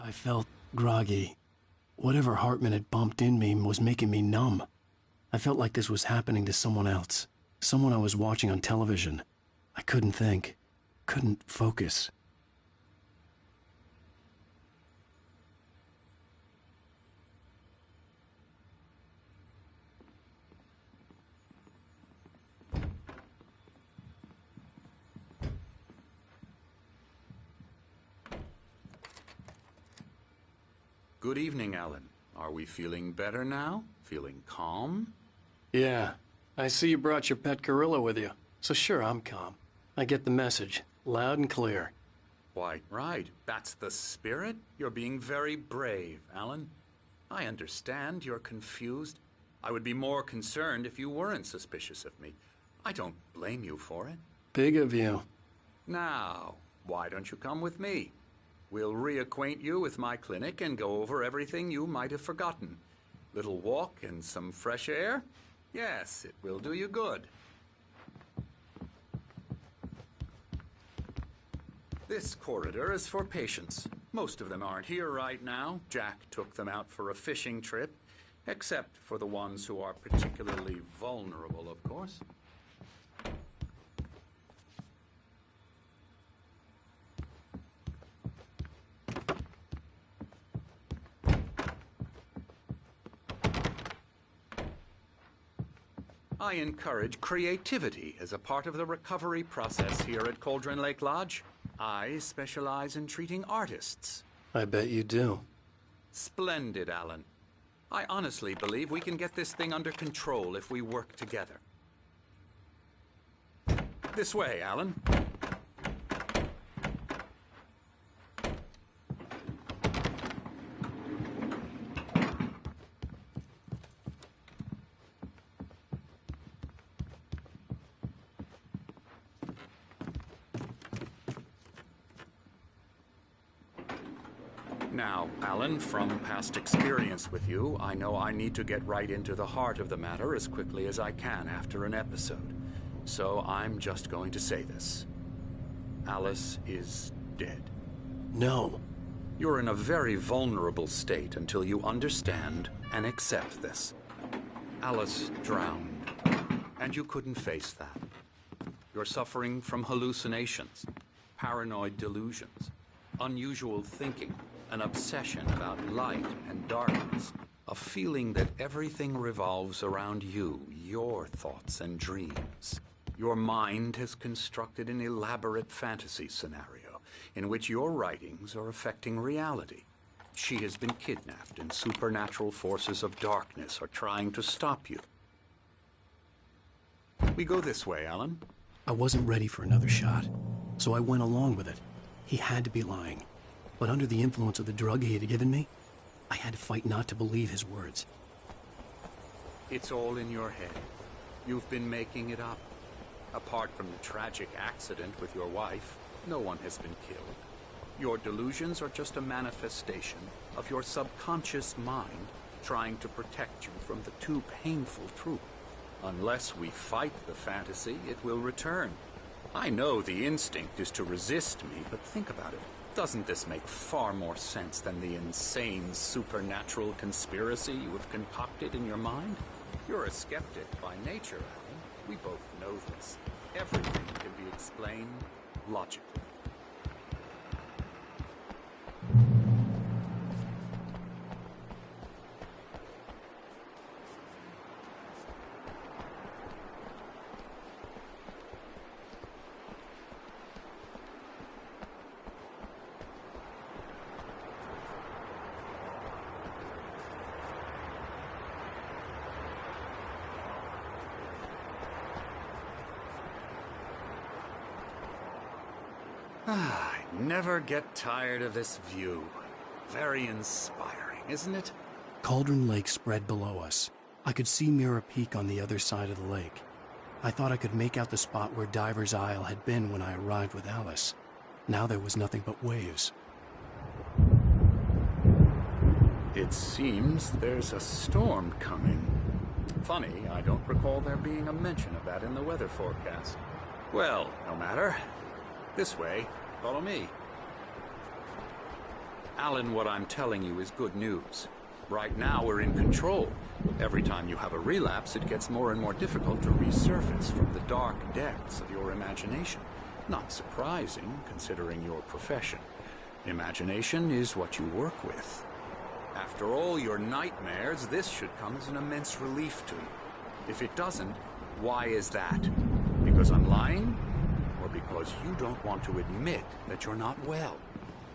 I felt groggy. Whatever Hartman had bumped in me was making me numb. I felt like this was happening to someone else. Someone I was watching on television. I couldn't think. Couldn't focus. Good evening, Alan. Are we feeling better now? Feeling calm? Yeah. I see you brought your pet gorilla with you. So sure, I'm calm. I get the message. Loud and clear. Why, right. That's the spirit. You're being very brave, Alan. I understand you're confused. I would be more concerned if you weren't suspicious of me. I don't blame you for it. Big of you. Now, why don't you come with me? We'll reacquaint you with my clinic and go over everything you might have forgotten. Little walk and some fresh air? Yes, it will do you good. This corridor is for patients. Most of them aren't here right now. Jack took them out for a fishing trip, except for the ones who are particularly vulnerable, of course. I encourage creativity as a part of the recovery process here at Cauldron Lake Lodge. I specialize in treating artists. I bet you do. Splendid, Alan. I honestly believe we can get this thing under control if we work together. This way, Alan. Now, Alan, from past experience with you, I know I need to get right into the heart of the matter as quickly as I can after an episode. So I'm just going to say this. Alice is dead. No. You're in a very vulnerable state until you understand and accept this. Alice drowned, and you couldn't face that. You're suffering from hallucinations, paranoid delusions, unusual thinking, an obsession about light and darkness, a feeling that everything revolves around you, your thoughts and dreams. Your mind has constructed an elaborate fantasy scenario in which your writings are affecting reality. She has been kidnapped and supernatural forces of darkness are trying to stop you. We go this way, Alan. I wasn't ready for another shot, so I went along with it. He had to be lying. But under the influence of the drug he had given me, I had to fight not to believe his words. It's all in your head. You've been making it up. Apart from the tragic accident with your wife, no one has been killed. Your delusions are just a manifestation of your subconscious mind trying to protect you from the too painful truth. Unless we fight the fantasy, it will return. I know the instinct is to resist me, but think about it. Doesn't this make far more sense than the insane supernatural conspiracy you have concocted in your mind? You're a skeptic by nature, Alan. We both know this. Everything can be explained logically. I never get tired of this view. Very inspiring, isn't it? Cauldron Lake spread below us. I could see Mirror Peak on the other side of the lake. I thought I could make out the spot where Diver's Isle had been when I arrived with Alice. Now there was nothing but waves. It seems there's a storm coming. Funny, I don't recall there being a mention of that in the weather forecast. Well, no matter. This way. Follow me. Alan, what I'm telling you is good news. Right now, we're in control. Every time you have a relapse, it gets more and more difficult to resurface from the dark depths of your imagination. Not surprising, considering your profession. Imagination is what you work with. After all your nightmares, this should come as an immense relief to you. If it doesn't, why is that? Because I'm lying? Or because you don't want to admit that you're not well?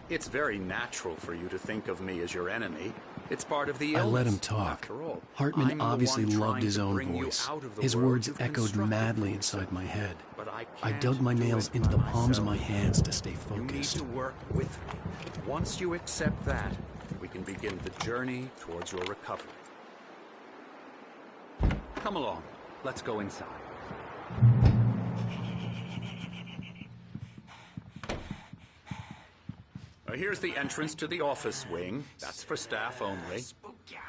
It's very natural for you to think of me as your enemy. It's part of the illness. I let him talk. After all, Hartman I'm the obviously one loved trying his to own bring you voice. out of the His world words you've echoed constructed madly for inside yourself. my head. But I I can't dug my do nails it into by the palms of myself. my hands to stay You need focused. to work with me. Once you accept that, we can begin the journey towards your recovery. Come along. Let's go inside. Here's the entrance to the office wing. That's for staff only.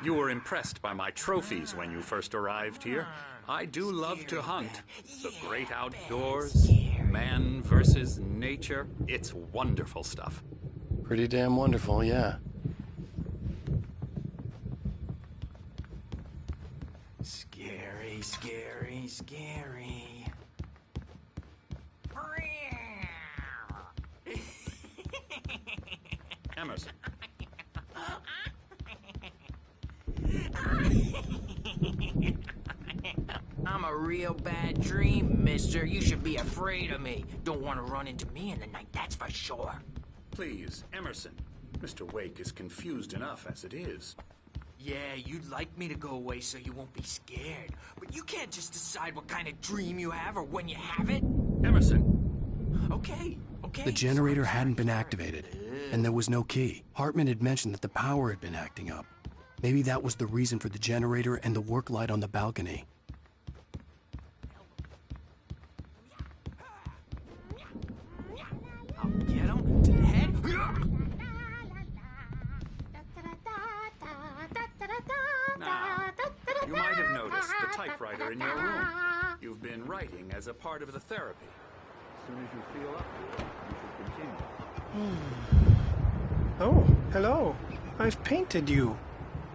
You were impressed by my trophies when you first arrived here. I do love to hunt. The great outdoors, man versus nature. It's wonderful stuff. Pretty damn wonderful, yeah. Scary, scary, scary. Emerson. I'm a real bad dream, mister. You should be afraid of me. Don't want to run into me in the night, that's for sure. Please, Emerson. Mr. Wake is confused enough as it is. Yeah, you'd like me to go away so you won't be scared. But you can't just decide what kind of dream you have or when you have it. Emerson! Okay. The generator hadn't been activated, and there was no key. Hartman had mentioned that the power had been acting up. Maybe that was the reason for the generator and the work light on the balcony. I'll get him to the head. Now, you might have noticed the typewriter in your room. You've been writing as a part of the therapy. As soon as you feel up to it, you should continue. Oh, hello. I've painted you.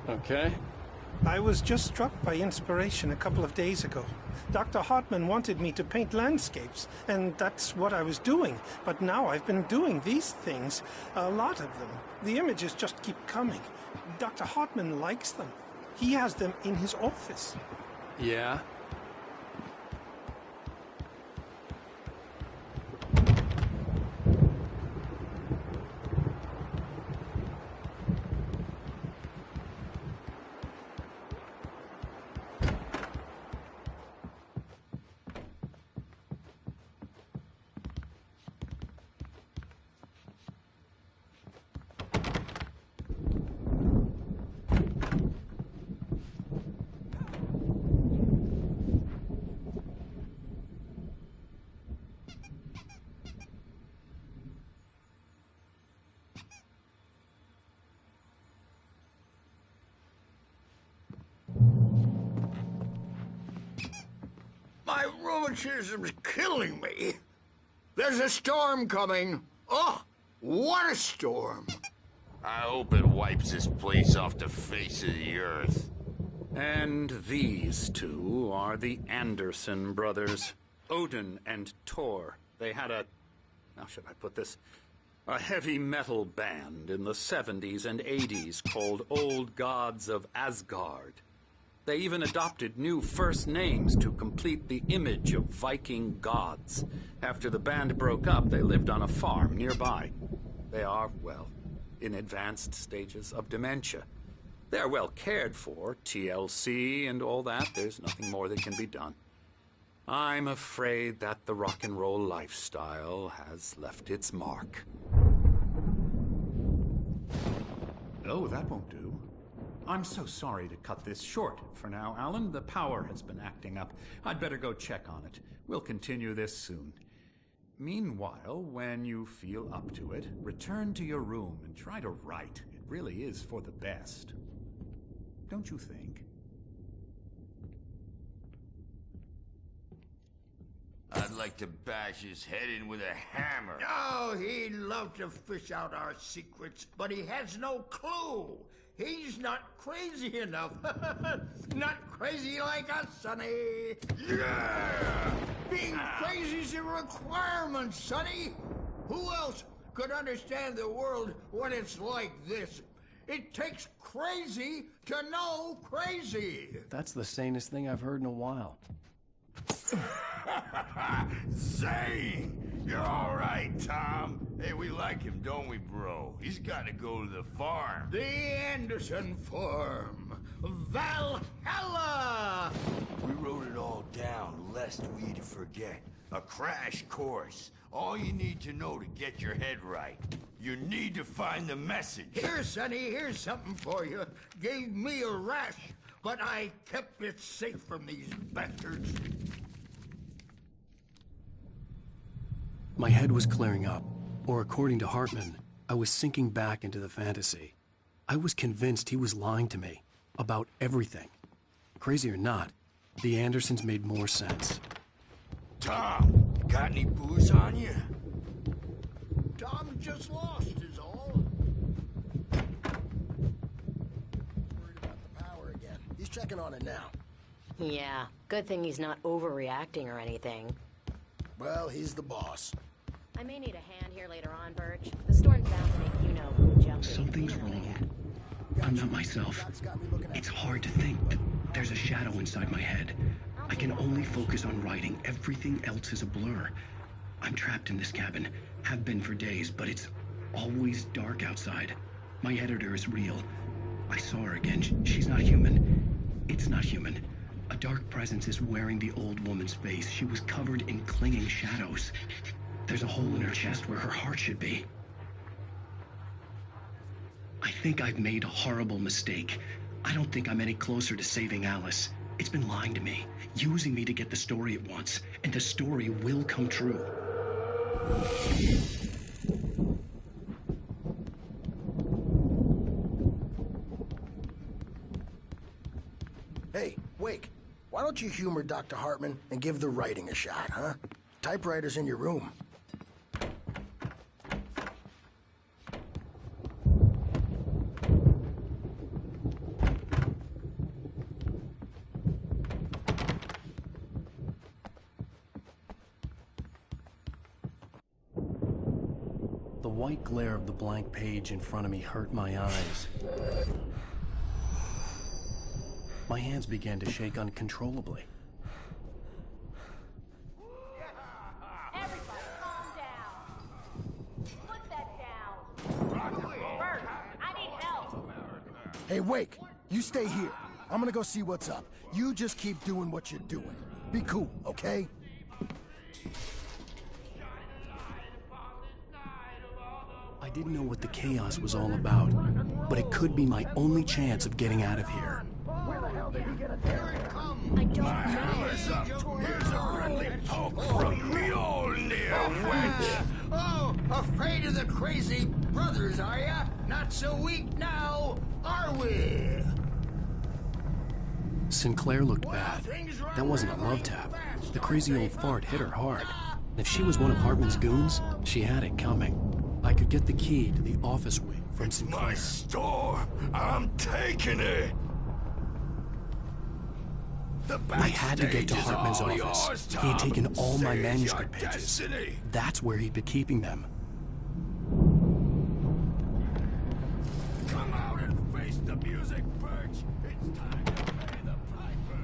Okay. I was just struck by inspiration a couple of days ago. Dr. Hartman wanted me to paint landscapes, and that's what I was doing. But now I've been doing these things, a lot of them. The images just keep coming. Dr. Hartman likes them. He has them in his office. Yeah? My rheumatism's killing me. There's a storm coming. Oh, what a storm. I hope it wipes this place off the face of the earth. And these two are the Anderson brothers, Odin and Tor. They had how should I put this? A heavy metal band in the 70s and 80s called Old Gods of Asgard. They even adopted new first names to complete the image of Viking gods. After the band broke up, they lived on a farm nearby. They are, well, in advanced stages of dementia. They're well cared for, TLC and all that. There's nothing more that can be done. I'm afraid that the rock and roll lifestyle has left its mark. Oh, that won't do. I'm so sorry to cut this short for now, Alan. The power has been acting up. I'd better go check on it. We'll continue this soon. Meanwhile, when you feel up to it, return to your room and try to write. It really is for the best. Don't you think? I'd I'd like to bash his head in with a hammer. Oh, he'd love to fish out our secrets, but he has no clue. He's not crazy enough. Not crazy like us, Sonny. Yeah! Being crazy's a requirement, Sonny. Who else could understand the world when it's like this? It takes crazy to know crazy. That's the sanest thing I've heard in a while. Zane! You're all right, Tom. Hey, we like him, don't we, bro? He's got to go to the farm. The Anderson Farm. Valhalla! We wrote it all down, lest we forget. A crash course. All you need to know to get your head right. You need to find the message. Here, Sonny, here's something for you. Gave me a rash, but I kept it safe from these bastards. My head was clearing up, or according to Hartman, I was sinking back into the fantasy. I was convinced he was lying to me about everything. Crazy or not, the Andersons made more sense. Tom, got any booze on you? Tom's just lost is all. Worried about the power again. He's checking on it now. Yeah, good thing he's not overreacting or anything. Well, he's the boss. I may need a hand here later on, Birch. The storm's bound to make you know who jumped in. Something's wrong. I'm not myself. It's hard to think. There's a shadow inside my head. I can only focus on writing. Everything else is a blur. I'm trapped in this cabin. Have been for days, but it's always dark outside. My editor is real. I saw her again. She's not human. It's not human. A dark presence is wearing the old woman's face. She was covered in clinging shadows. There's a hole in her chest where her heart should be. I think I've made a horrible mistake. I don't think I'm any closer to saving Alice. It's been lying to me, using me to get the story it wants, and the story will come true. Hey, Wake, why don't you humor Dr. Hartman and give the writing a shot, huh? Typewriter's in your room. The white glare of the blank page in front of me hurt my eyes. My hands began to shake uncontrollably. Everybody calm down. Put that down. Bert, I need help. Hey, Wake, you stay here. I'm gonna go see what's up. You just keep doing what you're doing. Be cool, okay? I didn't know what the chaos was all about, but it could be my only chance of getting out of here. Here it comes. I don't Hammer's up. Here's a friendly poke from Mjolnir, wench. Oh, afraid of the crazy brothers, are ya? Not so weak now, are we? Sinclair looked bad. That wasn't a love tap. The crazy old fart hit her hard. If she was one of Hartman's goons, she had it coming. I could get the key to the office wing from My Sinclair. store. I'm taking it. I had to get to Hartman's office. He had taken all my manuscript pages. That's where he'd been keeping them. Come out and face the music, Birch. It's time to pay the piper.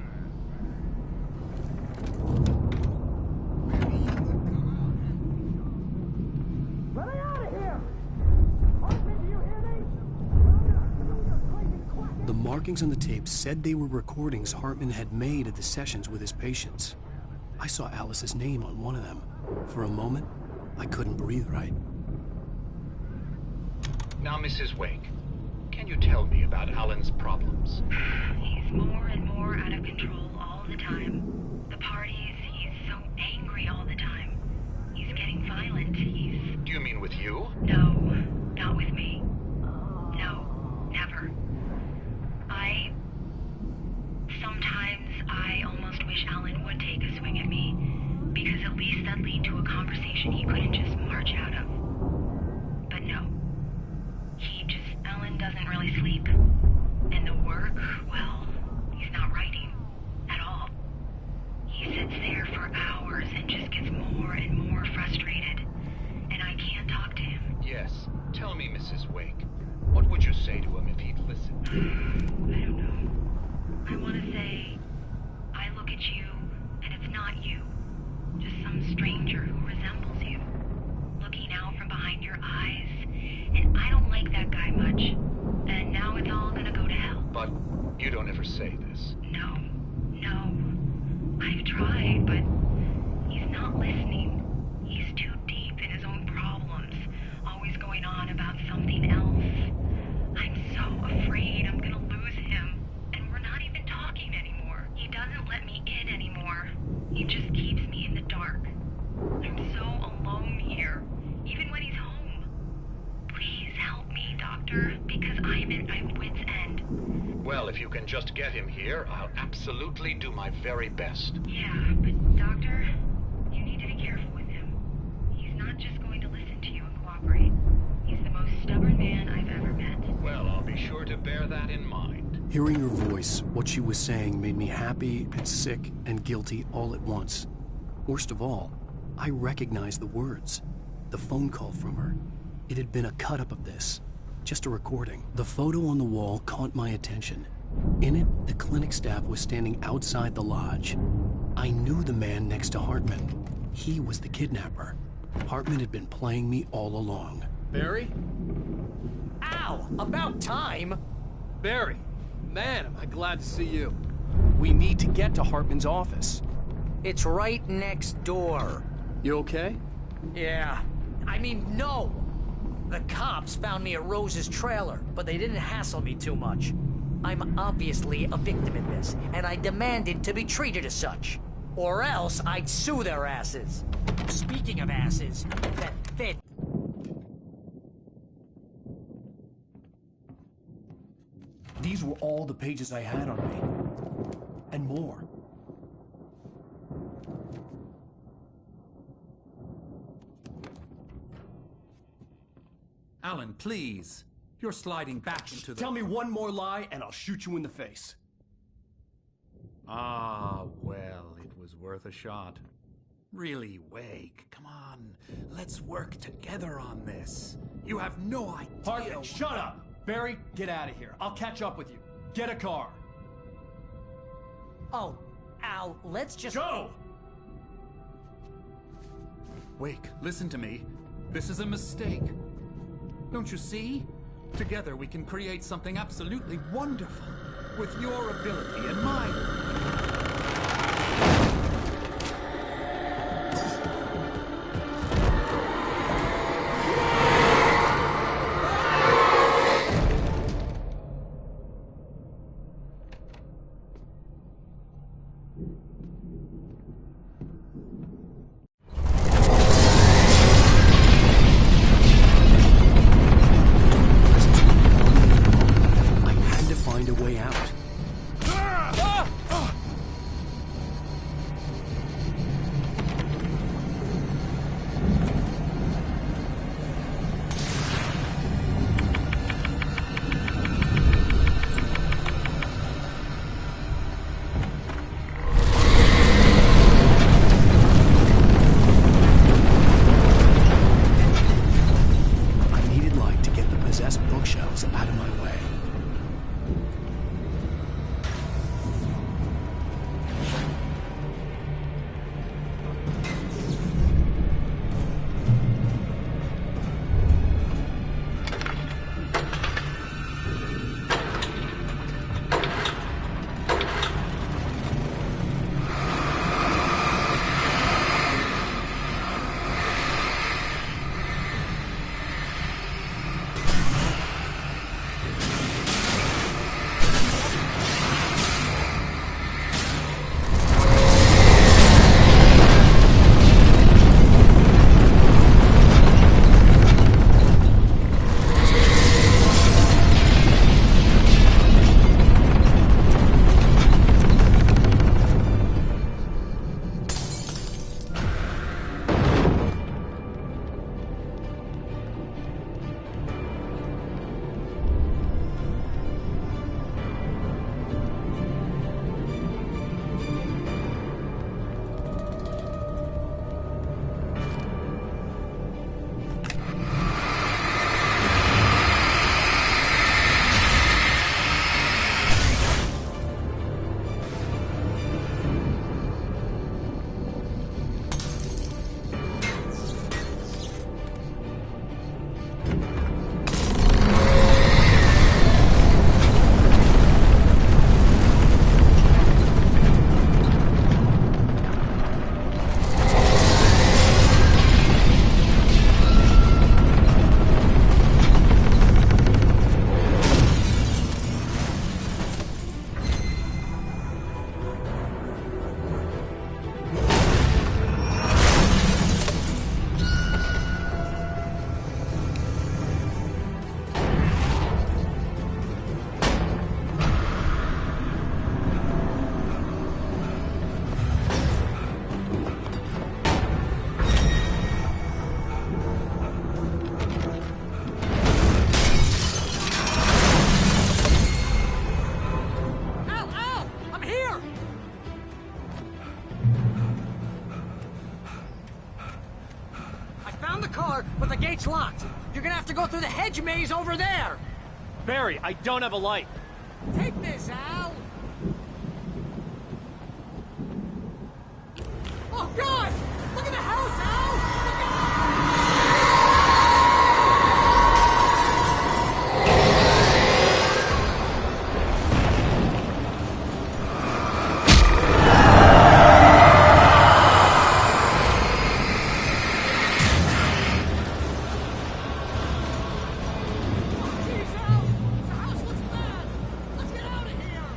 Let me out of here! Hartman, do you hear me? The markings on the tape said they were recordings Hartman had made at the sessions with his patients. I saw Alice's name on one of them. For a moment, I couldn't breathe right. Now, Mrs. Wake, can you tell me about Alan's problems? He's more and more out of control all the time. The parties, he's so angry all the time. He's getting violent. Do you mean with you? No, not with me. No, never. Sometimes I almost wish Alan would take a swing at me. because at least that'd lead to a conversation he couldn't just march out of. But no. Alan doesn't really sleep. And the work, well, he's not writing at all. He sits there for hours and just gets more and more frustrated. And I can't talk to him. Yes. Tell me, Mrs. Wake. What would you say to him if he'd listen? I don't know. I want to say, I look at you, and it's not you. Just some stranger who resembles you. Looking out from behind your eyes. And I don't like that guy much. And now it's all gonna go to hell. But you don't ever say this. No. I've tried, but he's not listening. He's too deep in his own problems. Always going on about something else. I'm so afraid I'm gonna lose him. And we're not even talking anymore. He doesn't let me in anymore. He just keeps me in the dark. I'm so alone here, even when he's home. Please help me, Doctor, because I'm at my wit's end. Well, if you can just get him here, I'll absolutely do my very best. Yeah, but Doctor, you need to be careful with him. He's not just going to listen to you and cooperate. He's the most stubborn man I've ever met. Well, I'll be sure to bear that in mind. Hearing her voice, what she was saying made me happy and sick and guilty all at once. Worst of all, I recognized the words. The phone call from her. It had been a cut-up of this. Just a recording. The photo on the wall caught my attention. In it, the clinic staff was standing outside the lodge. I knew the man next to Hartman. He was the kidnapper. Hartman had been playing me all along. Barry? Ow! About time! Barry, man, am I glad to see you. We need to get to Hartman's office. It's right next door. You okay? Yeah. I mean, no! The cops found me at Rose's trailer, but they didn't hassle me too much. I'm obviously a victim in this, and I demanded to be treated as such. Or else I'd sue their asses. Speaking of asses, that fit. These were all the pages I had on me. And more. Alan, please. You're sliding back into the... Tell me one more lie and I'll shoot you in the face. Ah, well, it was worth a shot. Really, Wake, come on. Let's work together on this. You have no idea... Hartman, shut up! Barry, get out of here. I'll catch up with you. Get a car. Oh, Al, let's just... Go! Wake, listen to me. This is a mistake. Don't you see? Together we can create something absolutely wonderful. With your ability and mine. found the car, but the gate's locked. You're gonna have to go through the hedge maze over there. Barry, I don't have a light. Take this, Al. Oh, God! Look at the house, Al! Jeez, Al! The house looks bad! Let's get out of here!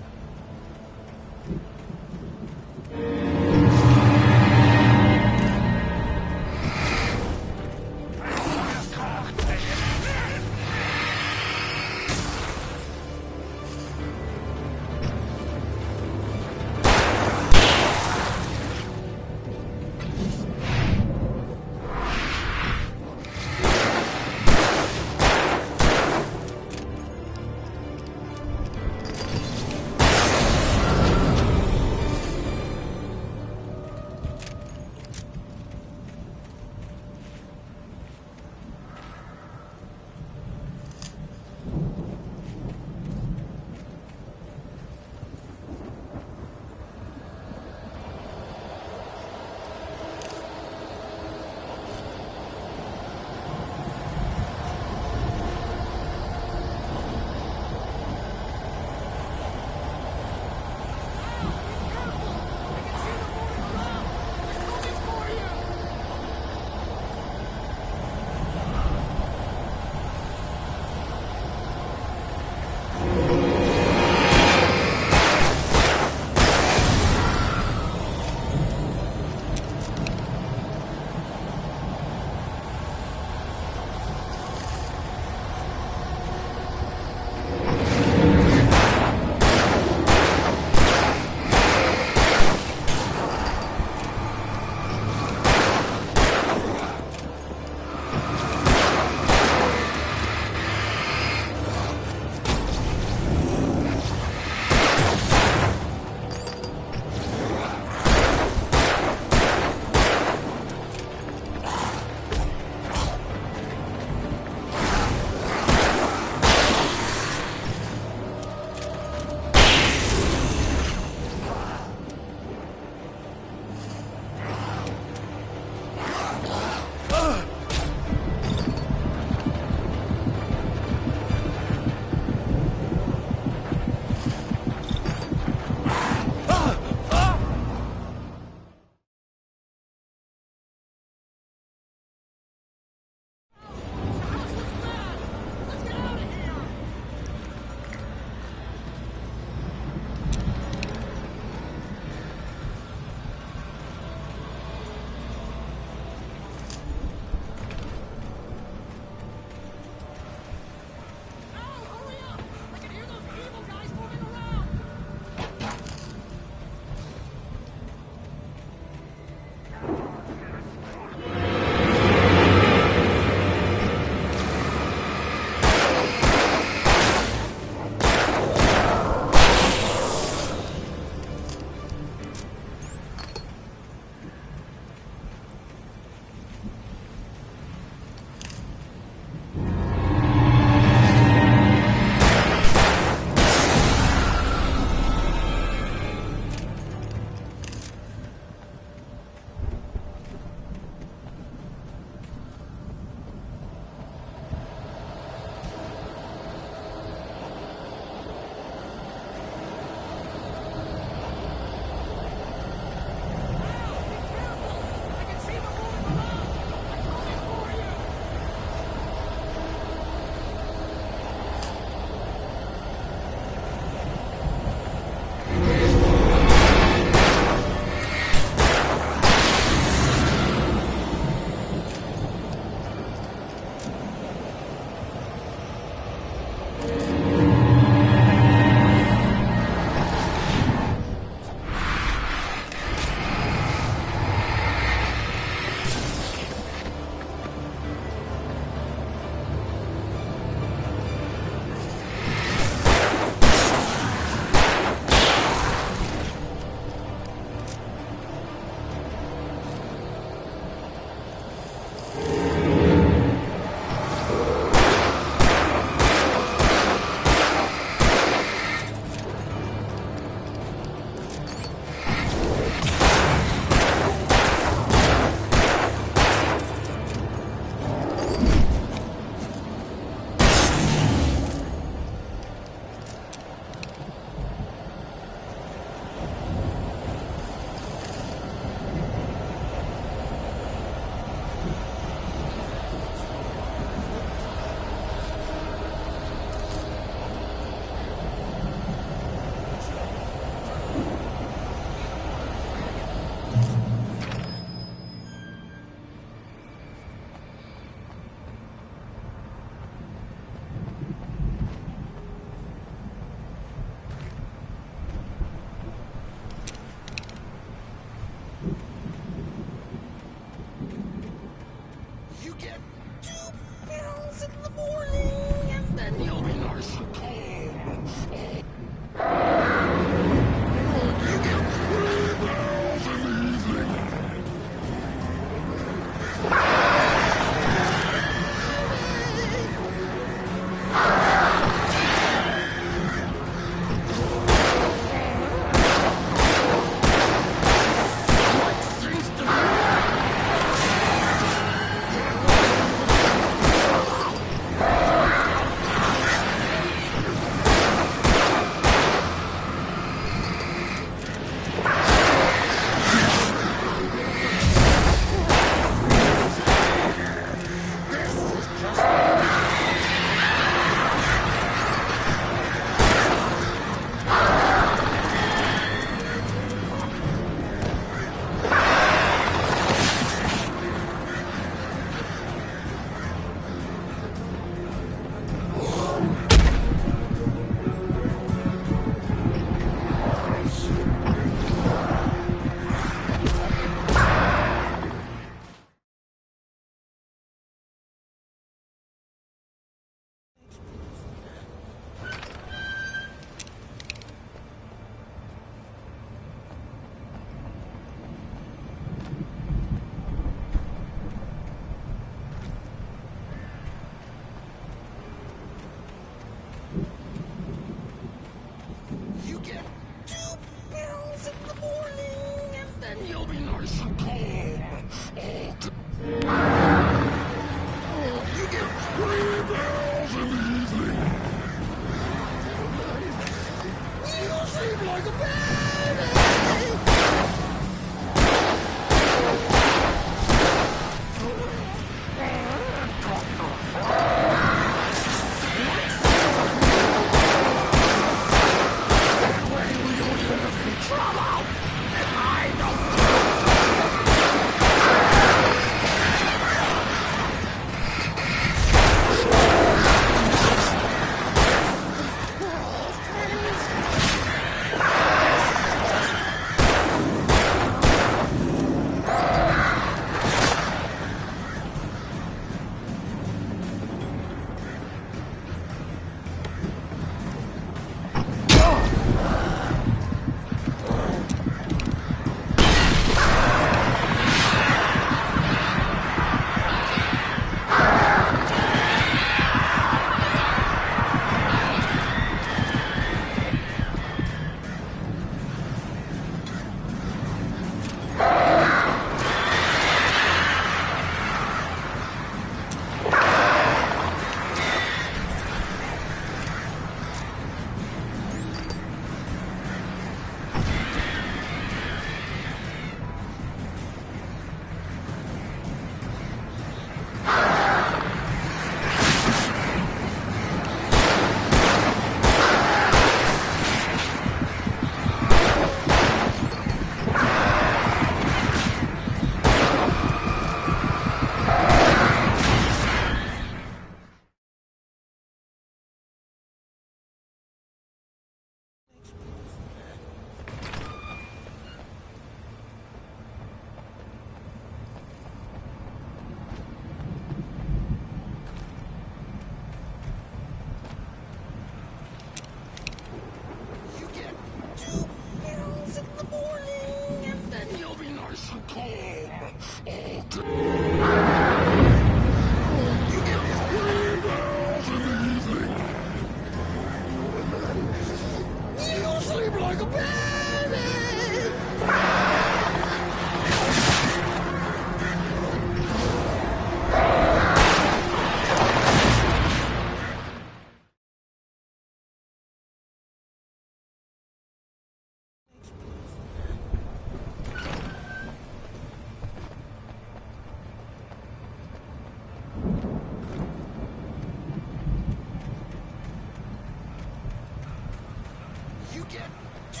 get 2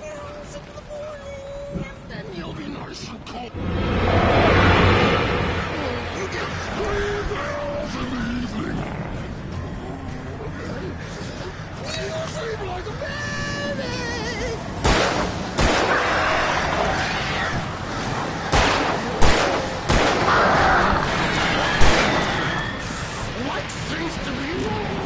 pills in the morning, and then you'll be nice and cold. You get 3 pills in the evening. You sleep like a baby. What seems to be wrong?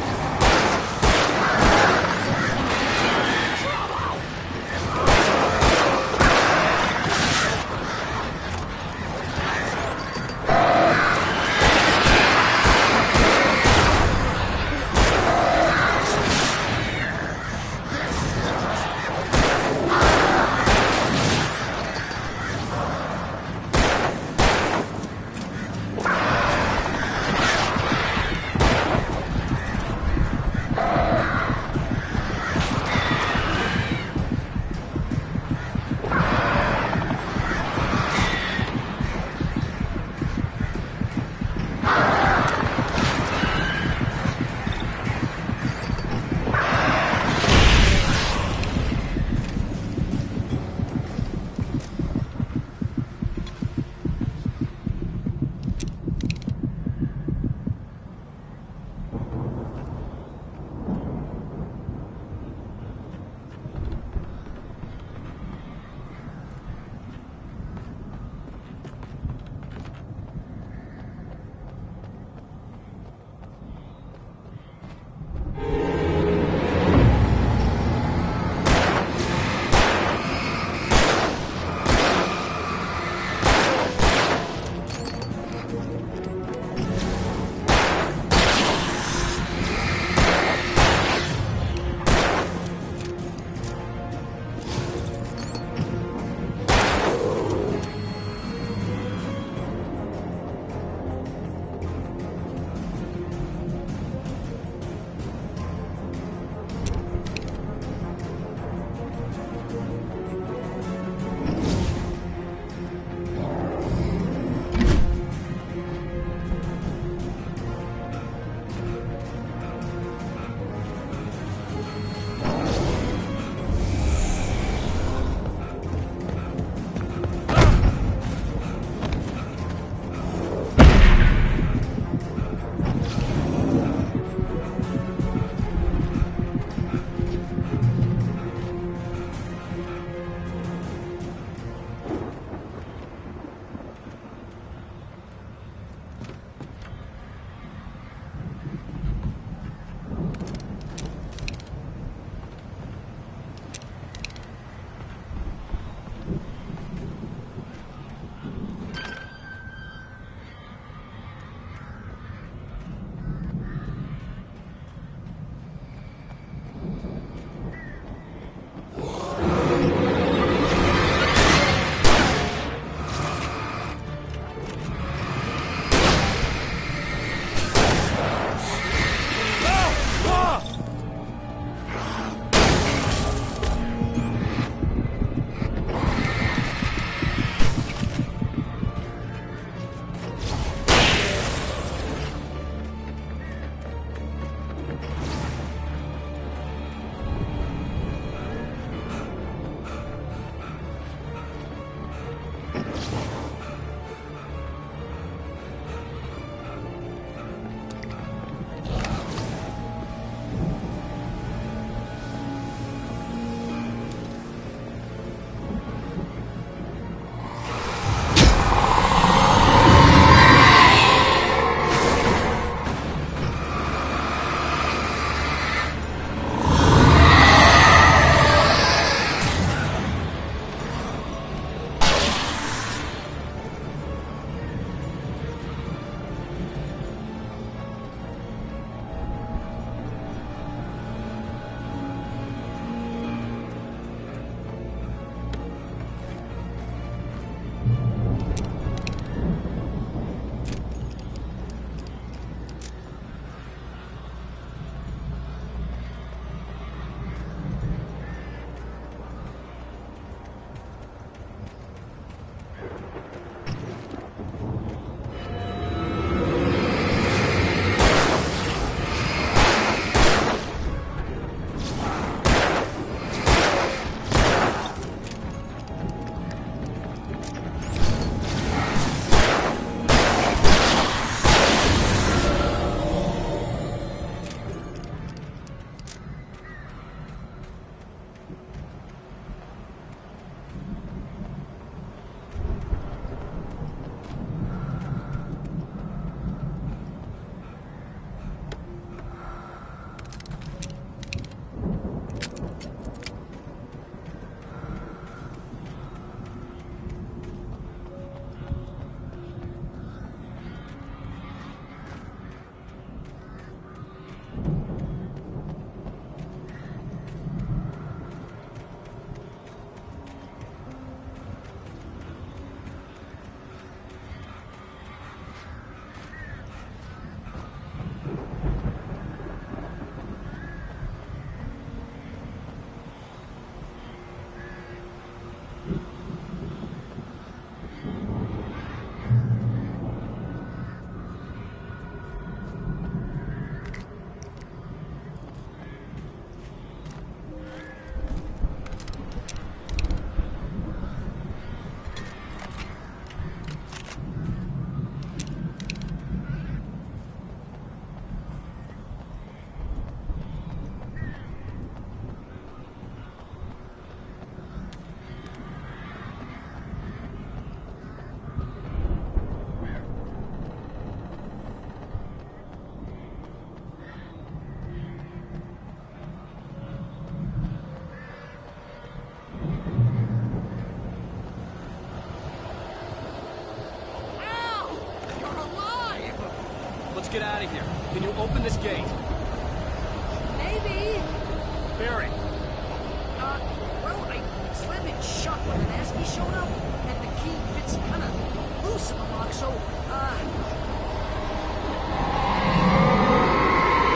get out of here. Can you open this gate? Maybe. Barry. Well, I slammed it shut when the nasty showed up, and the key fits kind of loose in the lock, so,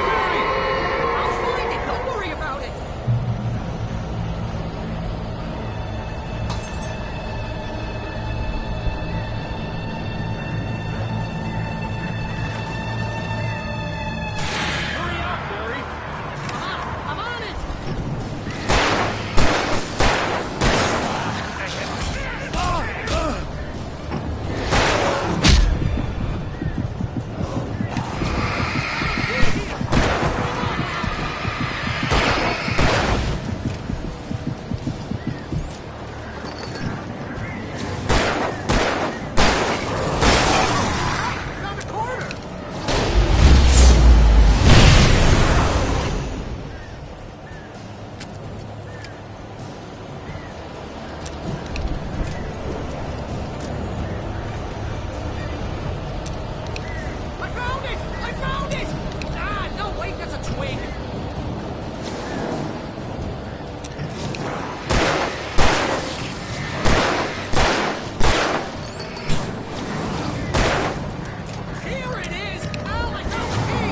Barry! I'll find it! Don't worry about it! Hurry up, Barry! I'm on it! Around the corner! I found it! I found it! Ah, no, wait, that's a twig. Here it is! Al, I found the key!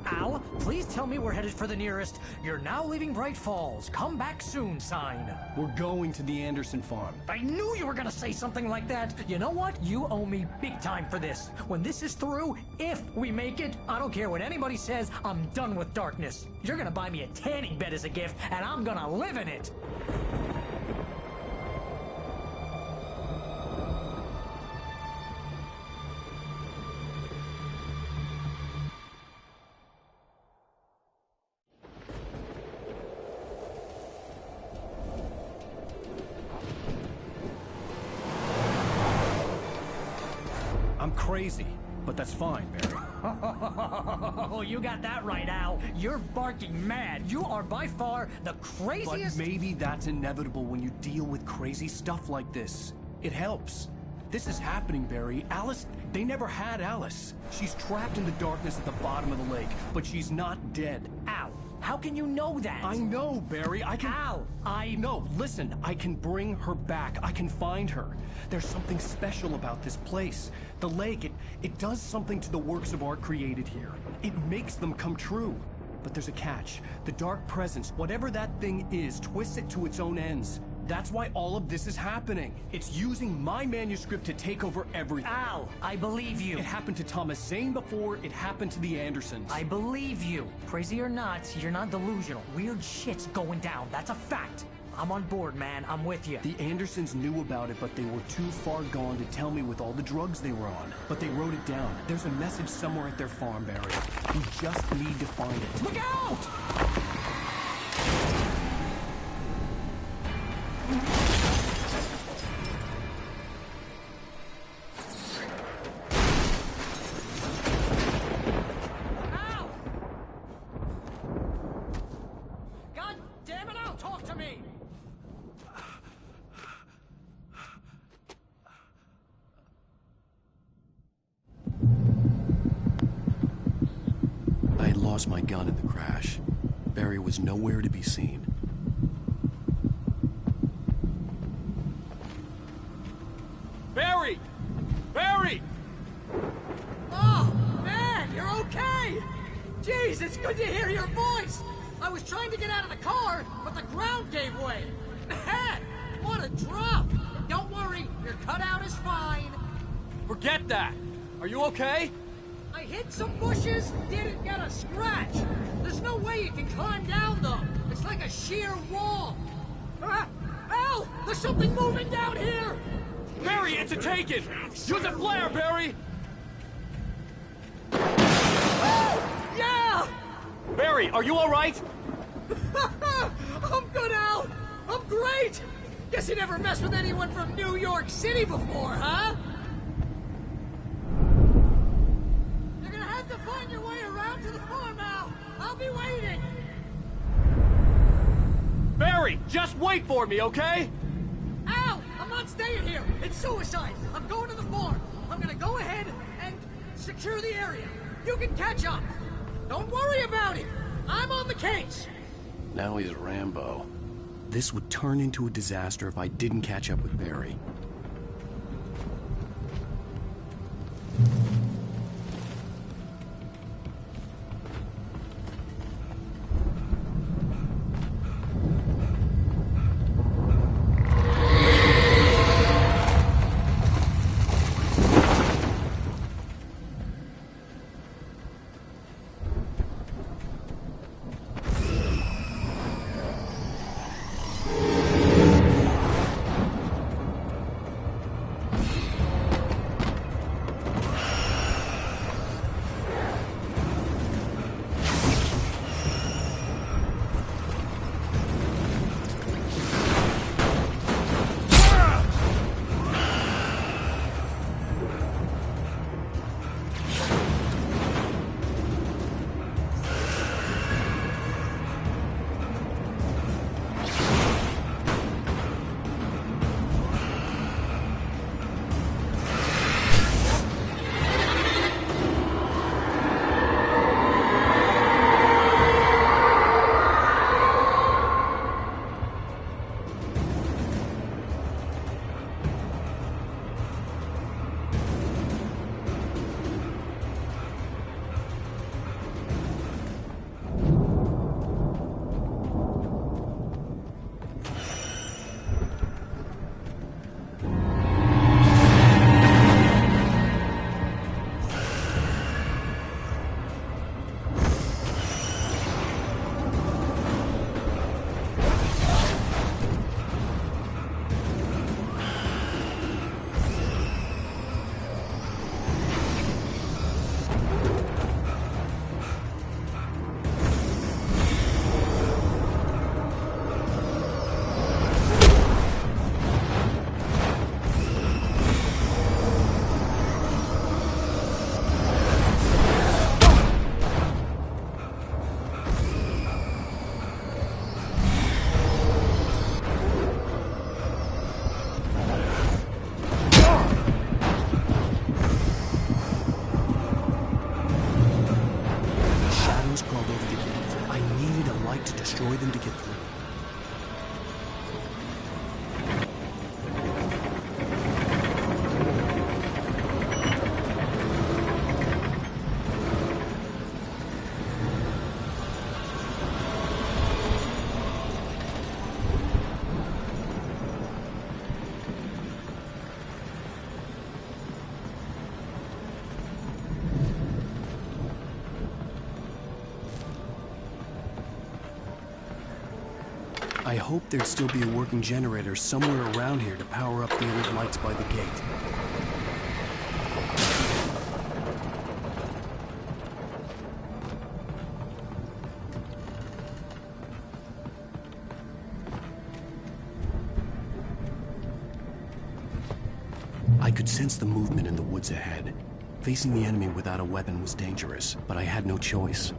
Al, please tell me we're headed for the nearest "You're now leaving Bright Falls. Come back soon" sign. We're going to the Anderson farm. I knew you were gonna say something like that. You know what? You owe me big time for this. When this is through, if we make it, I don't care what anybody says, I'm done with darkness. You're gonna buy me a tanning bed as a gift, and I'm gonna live in it. I'm crazy, but that's fine, Barry. Oh, you got that right, Al. You're barking mad. You are by far the But craziest. maybe that's inevitable when you deal with crazy stuff like this. It helps. This is happening, Barry. Alice, they never had Alice. She's trapped in the darkness at the bottom of the lake, but she's not dead. Al, how can you know that? I know, Barry. I can... Al, No, listen. I can bring her back. I can find her. There's something special about this place. The lake, it does something to the works of art created here. It makes them come true. But there's a catch. The dark presence, whatever that thing is, twists it to its own ends. That's why all of this is happening. It's using my manuscript to take over everything. Al, I believe you. It happened to Thomas Zane before, it happened to the Andersons. I believe you. Crazy or not, you're not delusional. Weird shit's going down. That's a fact. I'm on board, man. I'm with you. The Andersons knew about it, but they were too far gone to tell me with all the drugs they were on. But they wrote it down. There's a message somewhere at their farm, Barry. We just need to find it. Look out! Al! God damn it, Al, talk to me! I had lost my gun in the crash. Barry was nowhere to be seen. Barry! Barry! Oh, man, you're okay! Jeez, it's good to hear your voice! I was trying to get out of the car, but the ground gave way. Man, what a drop! Don't worry, your cutout is fine. Forget that! Are you okay? I hit some bushes, didn't get a scratch. There's no way you can climb down, though. It's like a sheer wall. Al, there's something moving down here! Barry, it's a taken! Use a flare, Barry! Yeah! Barry, are you all right? I'm good, Al! I'm great! Guess you never messed with anyone from New York City before, huh? You're gonna have to find your way around to the farm now. I'll be waiting. Barry, just wait for me, okay? Al, I'm not staying here. It's suicide. I'm going to the farm. I'm gonna go ahead and secure the area. You can catch up. Don't worry about it. I'm on the case. Now he's Rambo. This would turn into a disaster if I didn't catch up with Barry. destroy them to get through. I hoped there'd still be a working generator somewhere around here to power up the old lights by the gate. I could sense the movement in the woods ahead. Facing the enemy without a weapon was dangerous, but I had no choice.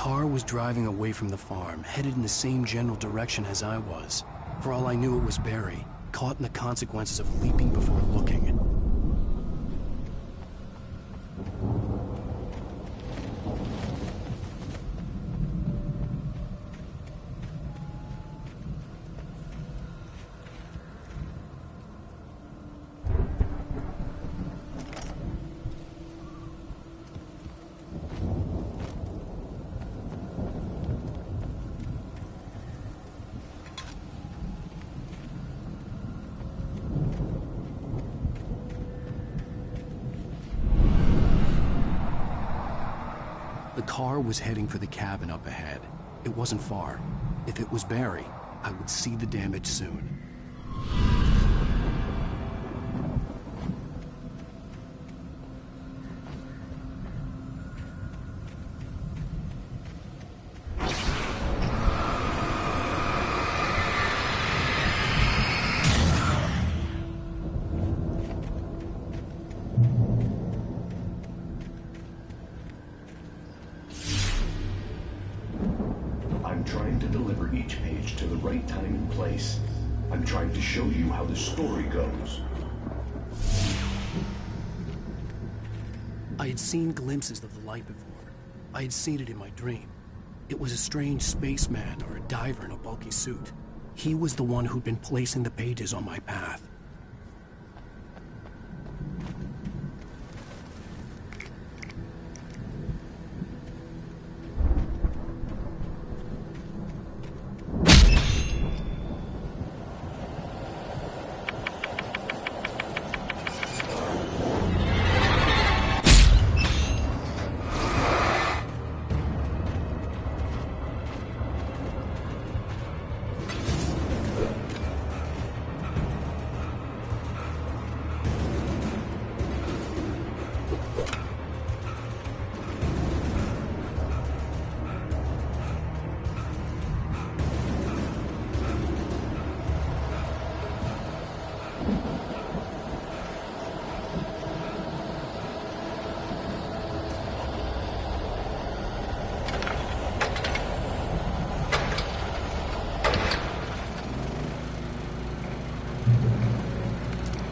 car was driving away from the farm, headed in the same general direction as I was. For all I knew, it was Barry, caught in the consequences of leaping before looking. The car was heading for the cabin up ahead. It wasn't far. If it was Barry, I would see the damage soon. I'm trying to deliver each page to the right time and place. I'm trying to show you how the story goes. I had seen glimpses of the light before. I had seen it in my dream. It was a strange spaceman or a diver in a bulky suit. He was the one who'd been placing the pages on my path.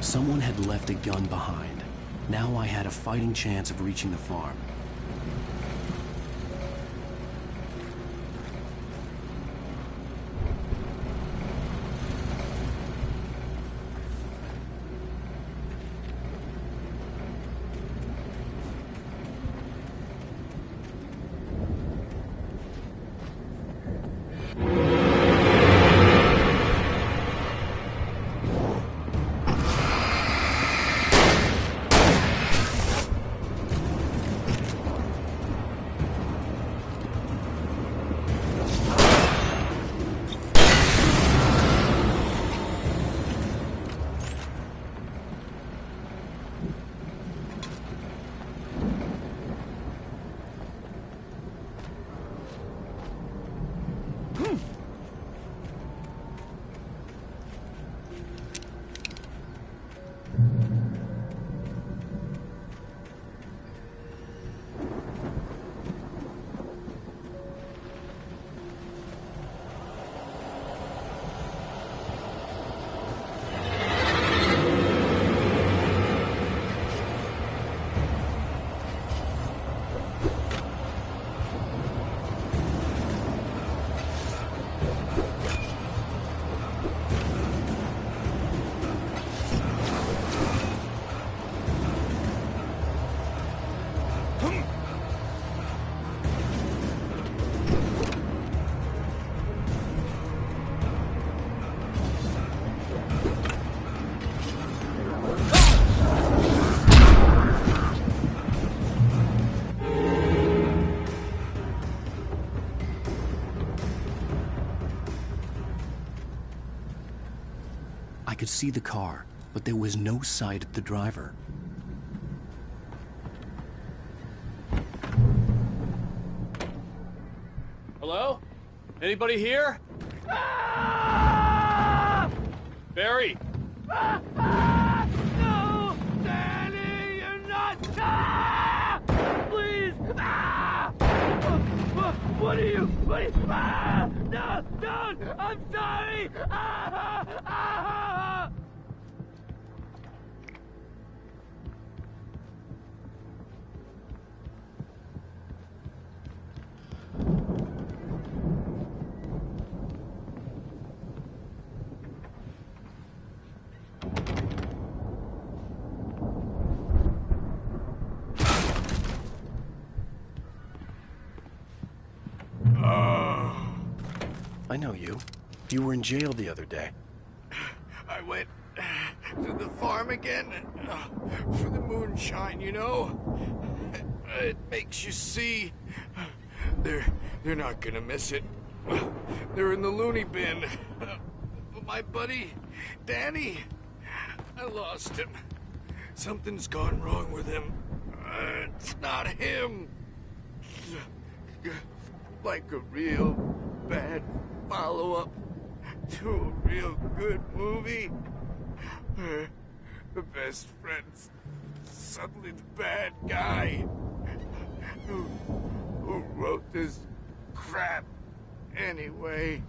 Someone had left a gun behind. Now I had a fighting chance of reaching the farm. I could see the car, but there was no sight of the driver. Hello? Anybody here? Barry! No! Danny, you're not... Please! What are you? Ah! No! Don't! I'm sorry! Ah! Ah! I know you. You were in jail the other day. I went to the farm again for the moonshine, you know? It makes you see. They're not gonna miss it. They're in the loony bin. But my buddy, Danny, I lost him. Something's gone wrong with him. It's not him. Like a real bad follow-up to a real good movie. The best friend's suddenly the bad guy who wrote this crap anyway.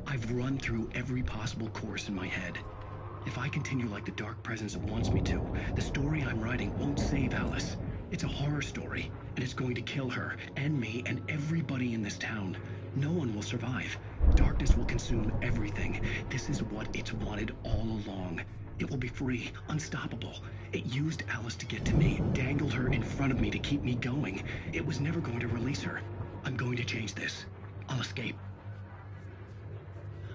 I've run through every possible course in my head. If I continue like the Dark Presence wants me to, the story I'm writing won't save Alice. It's a horror story, and it's going to kill her, and me, and everybody in this town. No one will survive. Darkness will consume everything. This is what it's wanted all along. It will be free, unstoppable. It used Alice to get to me, dangled her in front of me to keep me going. It was never going to release her. I'm going to change this. I'll escape.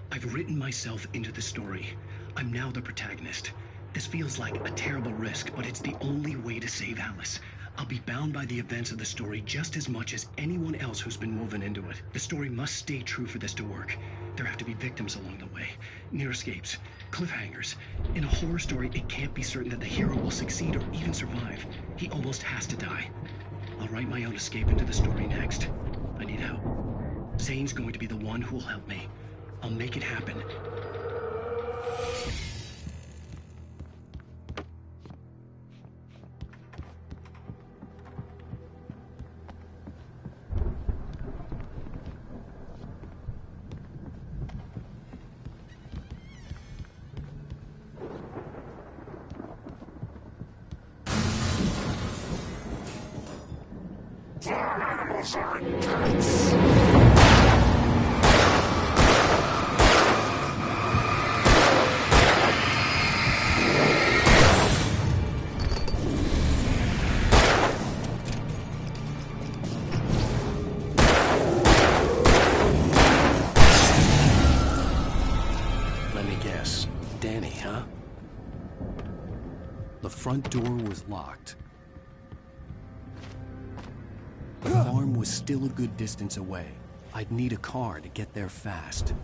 I've written myself into the story. I'm now the protagonist. This feels like a terrible risk, but it's the only way to save Alice. I'll be bound by the events of the story just as much as anyone else who's been woven into it. The story must stay true for this to work. There have to be victims along the way, near escapes, cliffhangers. In a horror story, it can't be certain that the hero will succeed or even survive. He almost has to die. I'll write my own escape into the story next. I need help. Zane's going to be the one who'll help me. I'll make it happen. Danny, huh? The front door was locked. The farm was still a good distance away. I'd need a car to get there fast.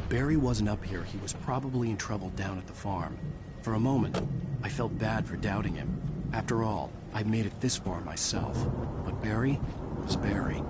Barry wasn't up here, he was probably in trouble down at the farm. For a moment, I felt bad for doubting him. After all, I'd made it this far myself. But Barry was Barry.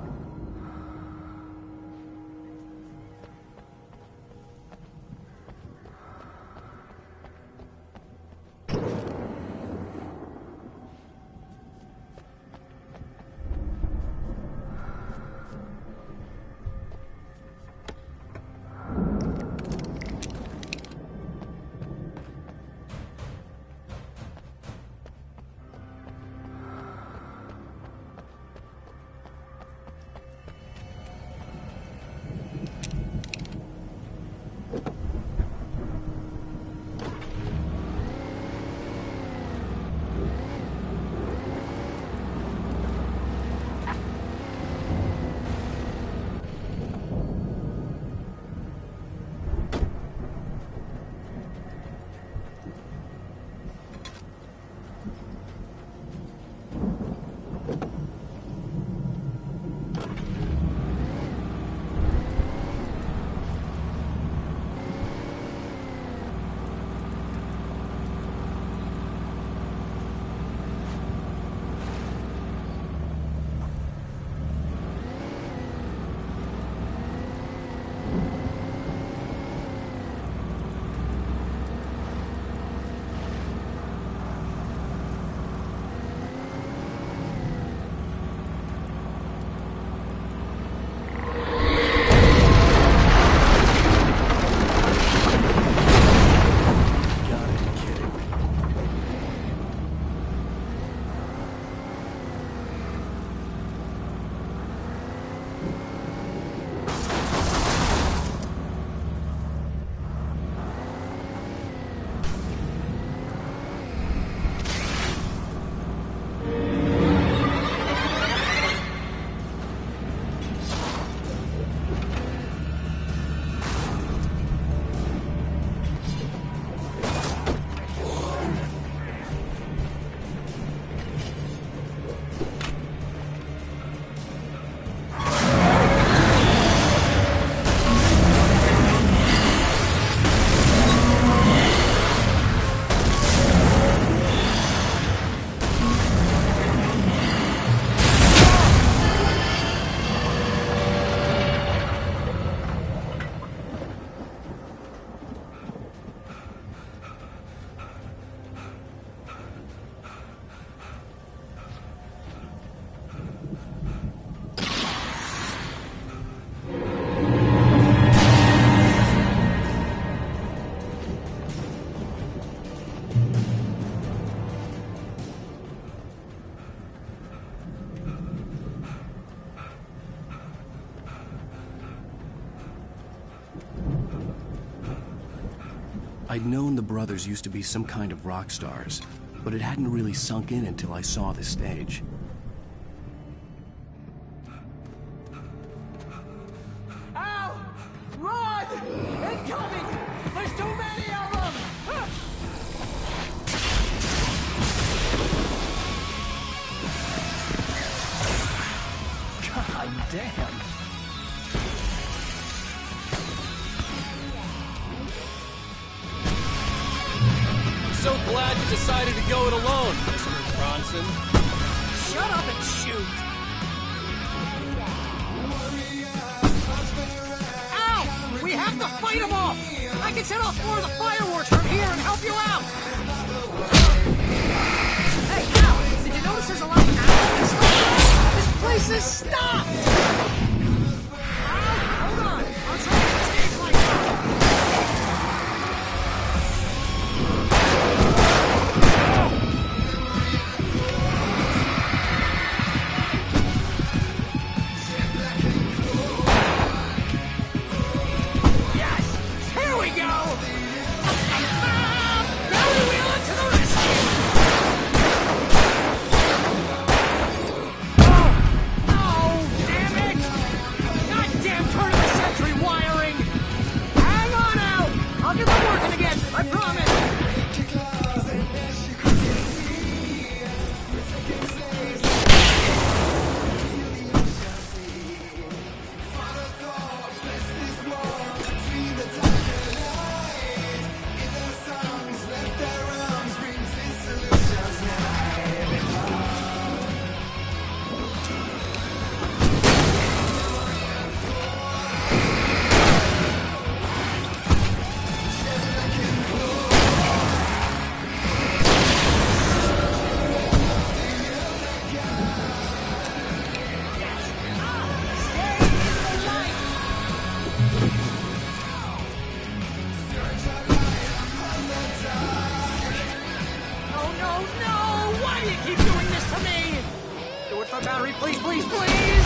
I'd known the brothers used to be some kind of rock stars, but it hadn't really sunk in until I saw the stage. Ow! Run! Incoming! There's too many of them! God damn. I'm so glad you decided to go it alone, Mr. Bronson. Shut up and shoot! Ow! We have to fight them off! I can set off more of the fireworks from here and help you out! Hey, Al! Did you notice there's a lot of owls? This place is stopped! Al, hold on! I'll try to stage like that! Battery, please, please, please!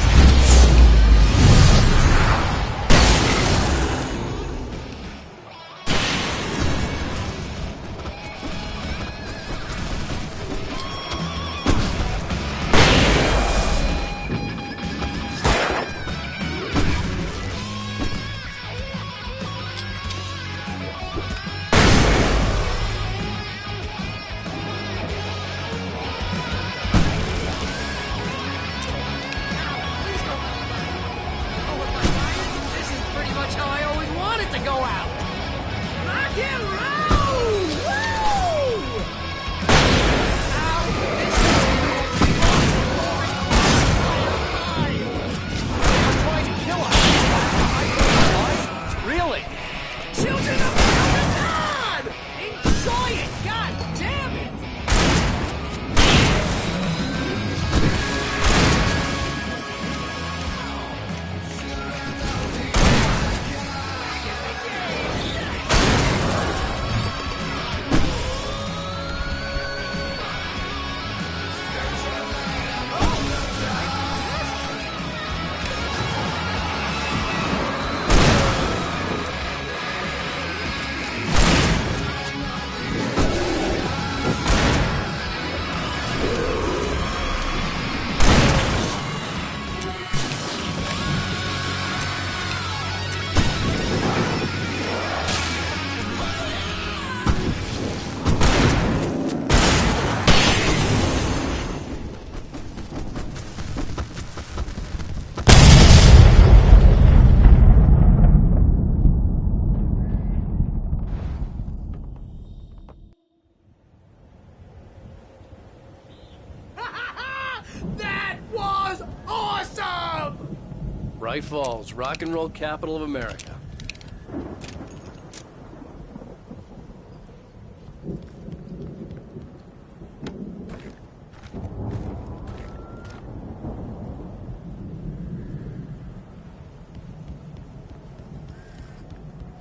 Bright Falls, rock and roll capital of America.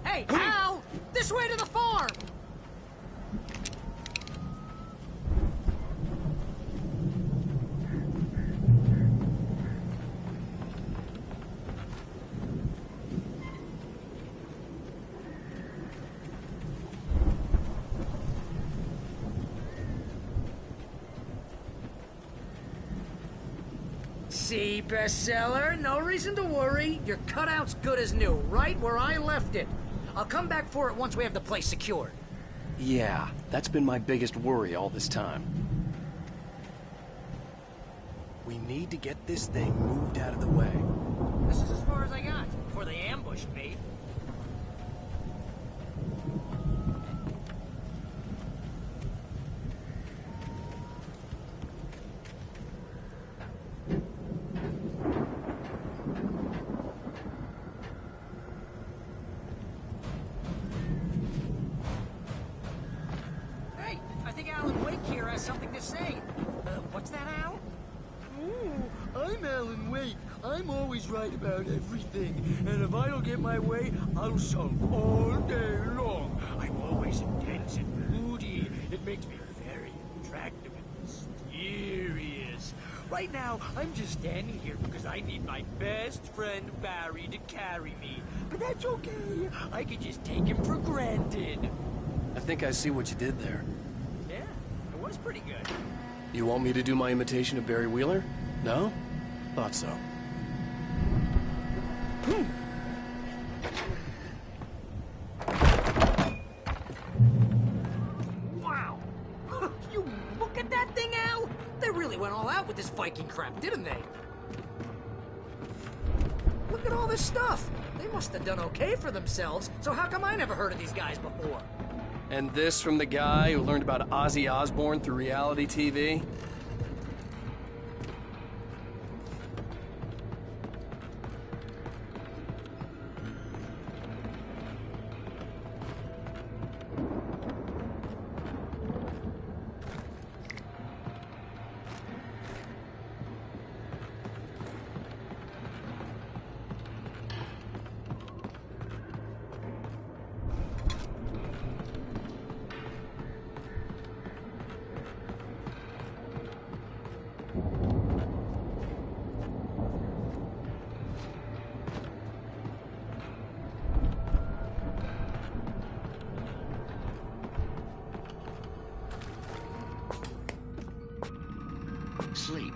Hey, Al! This way to the farm! See, bestseller? No reason to worry. Your cutout's good as new, right where I left it. I'll come back for it once we have the place secured. Yeah, that's been my biggest worry all this time. We need to get this thing moved out of the way. This is as far as I got before they ambushed me. Hey, I think Alan Wake here has something to say. What's that, Al? Oh, I'm Alan Wake. I'm always right about everything. And if I don't get my way, I'll sulk all day long. I'm always intense and moody. It makes me very attractive and mysterious. Right now, I'm just standing here because I need my best friend Barry to carry me. But that's okay. I can just take him for granted. I think I see what you did there. Yeah, it was pretty good. You want me to do my imitation of Barry Wheeler? No? Thought so. Wow! You look at that thing, Al! They really went all out with this Viking crap, didn't they? Look at all this stuff! They must have done okay for themselves, so how come I never heard of these guys before? And this from the guy who learned about Ozzy Osbourne through reality TV? Sleep.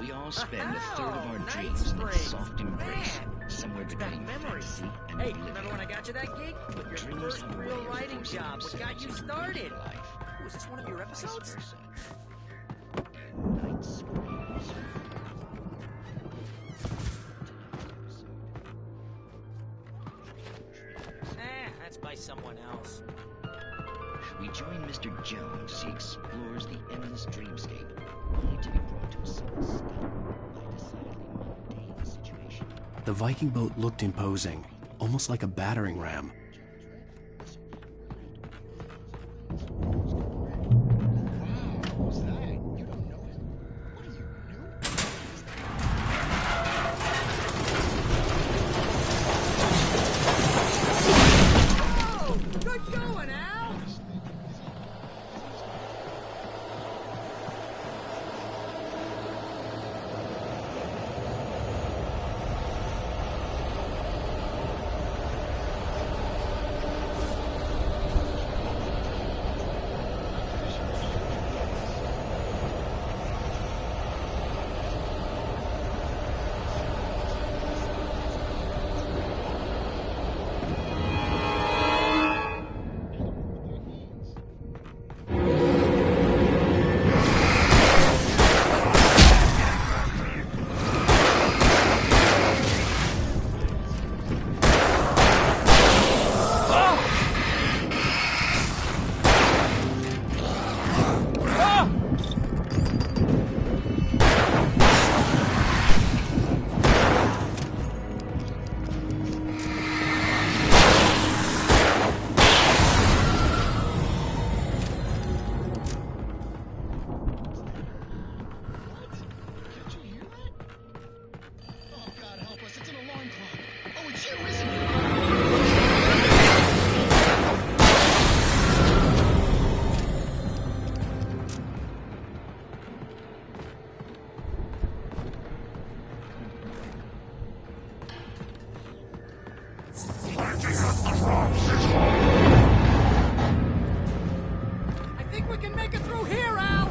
We all spend a third of our dreams in that soft embrace, somewhere between fantasy and Hey, oblivion. remember when I got you that gig? With your Dreams first have a real way of writing forcing job, what got you themselves into started? life. Was this one of your episodes? Night springs. That's by someone else. We join Mr. Jones as he explores the endless dreamscape, only to be brought to a sudden stop by a decidedly mundane situation. The Viking boat looked imposing, almost like a battering ram. Oh, good going, Al! I think we can make it through here, Al!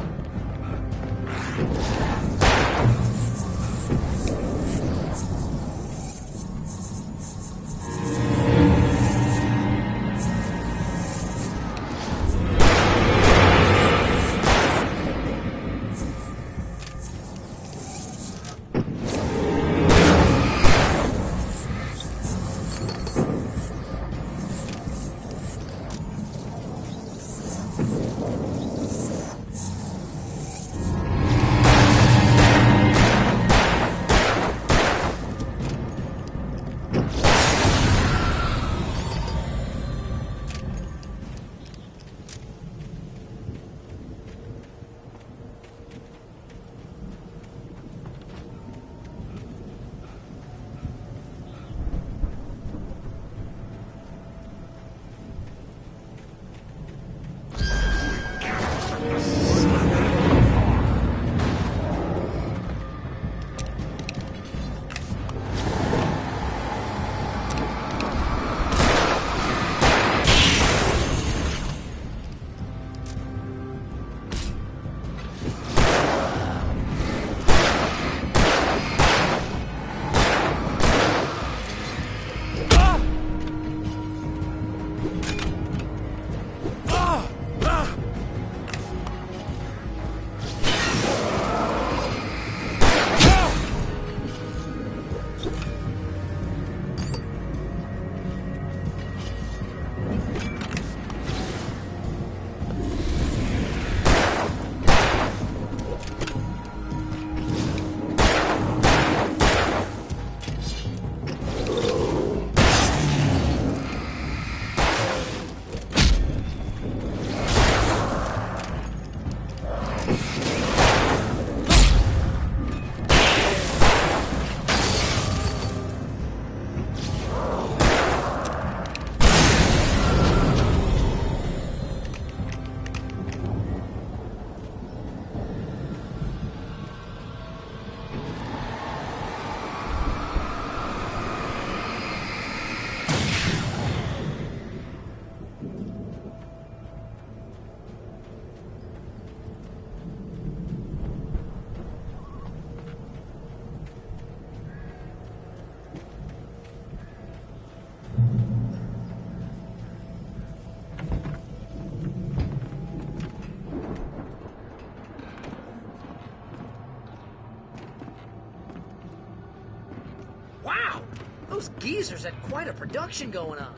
Those geezers had quite a production going on.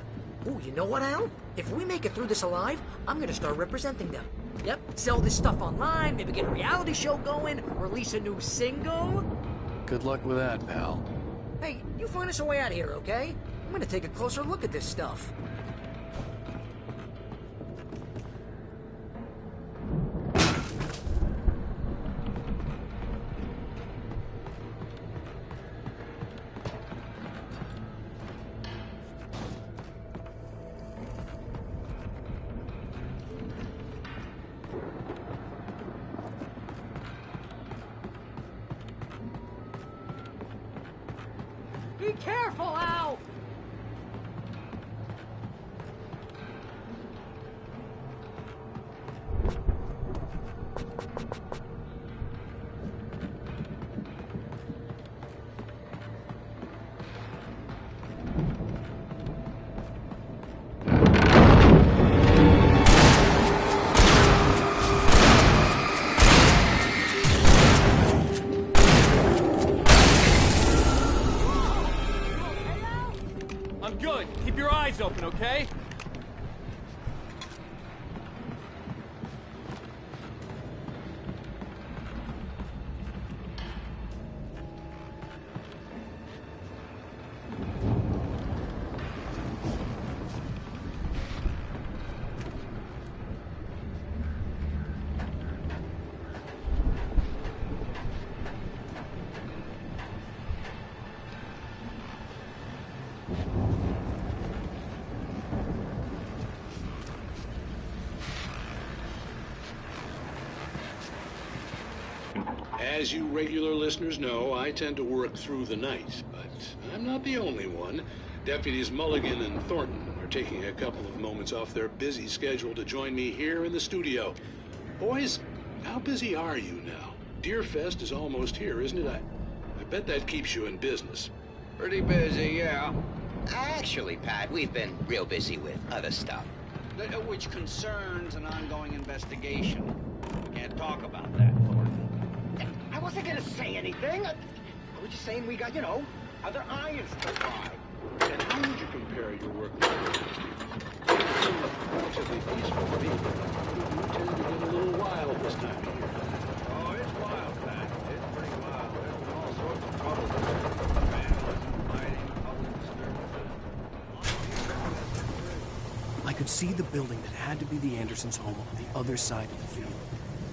Ooh, you know what, Al? If we make it through this alive, I'm gonna start representing them. Yep, sell this stuff online, maybe get a reality show going, release a new single. Good luck with that, pal. Hey, you find us a way out of here, okay? I'm gonna take a closer look at this stuff. Be careful, Al! I'm good. Keep your eyes open, okay? As you regular listeners know, I tend to work through the night, but I'm not the only one. Deputies Mulligan and Thornton are taking a couple of moments off their busy schedule to join me here in the studio. Boys, how busy are you now? Deerfest is almost here, isn't it? I bet that keeps you in business. Pretty busy, yeah. Actually, Pat, we've been real busy with other stuff. Which concerns an ongoing investigation. We can't talk about that, Thornton. I wasn't gonna say anything. I was just saying we got, you know, other irons to fry. And how would you compare your work with relatively peaceful people? You tend to get a little wild this time of year. Oh, it's wild, Pat. It's pretty wild. There's all sorts of trouble. Vandalism, fighting, public disturbance. I could see the building that had to be the Andersons' home on the other side of the field.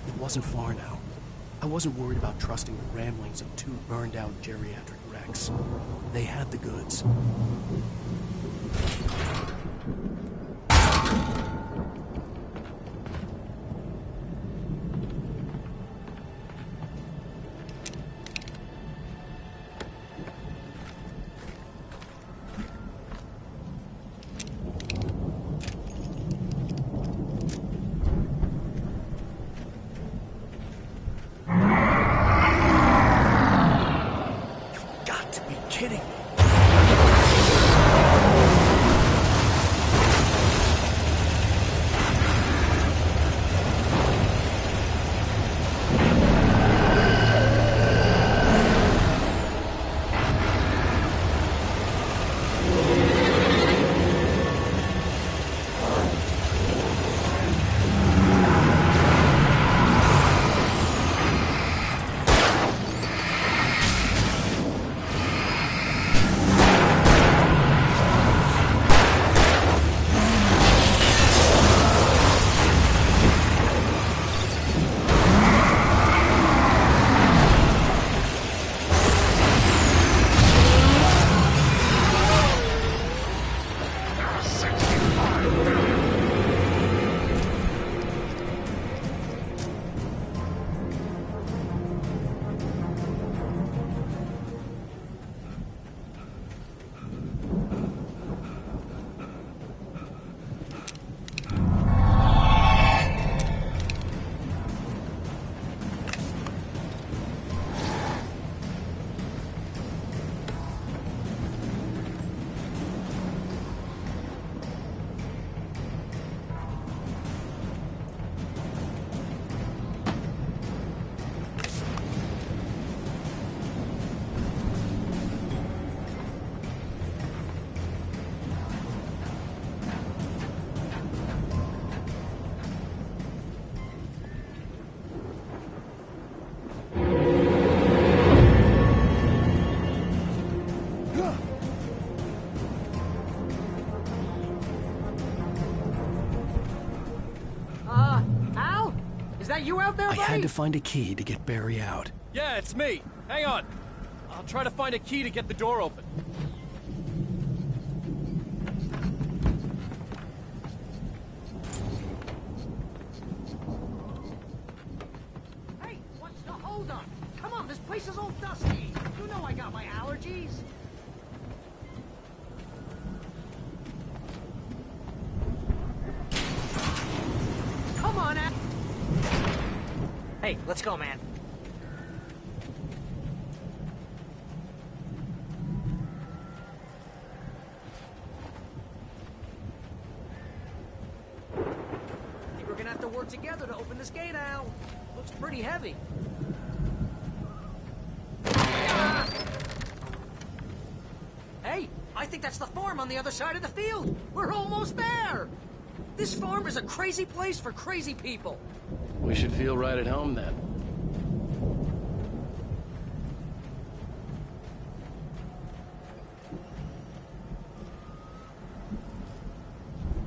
It wasn't far now. I wasn't worried about trusting the ramblings of two burned-out geriatric wrecks. They had the goods. Kidding me. had to find a key to get Barry out. Yeah, it's me. Hang on. I'll try to find a key to get the door open. Hey, what's the holdup? Come on, this place is all dusty. You know I got my allergies. Come on, Al. Hey, let's go, man. Think we're gonna have to work together to open this gate, Al. Looks pretty heavy. Hey, I think that's the farm on the other side of the field. We're almost there. This farm is a crazy place for crazy people. We should feel right at home then.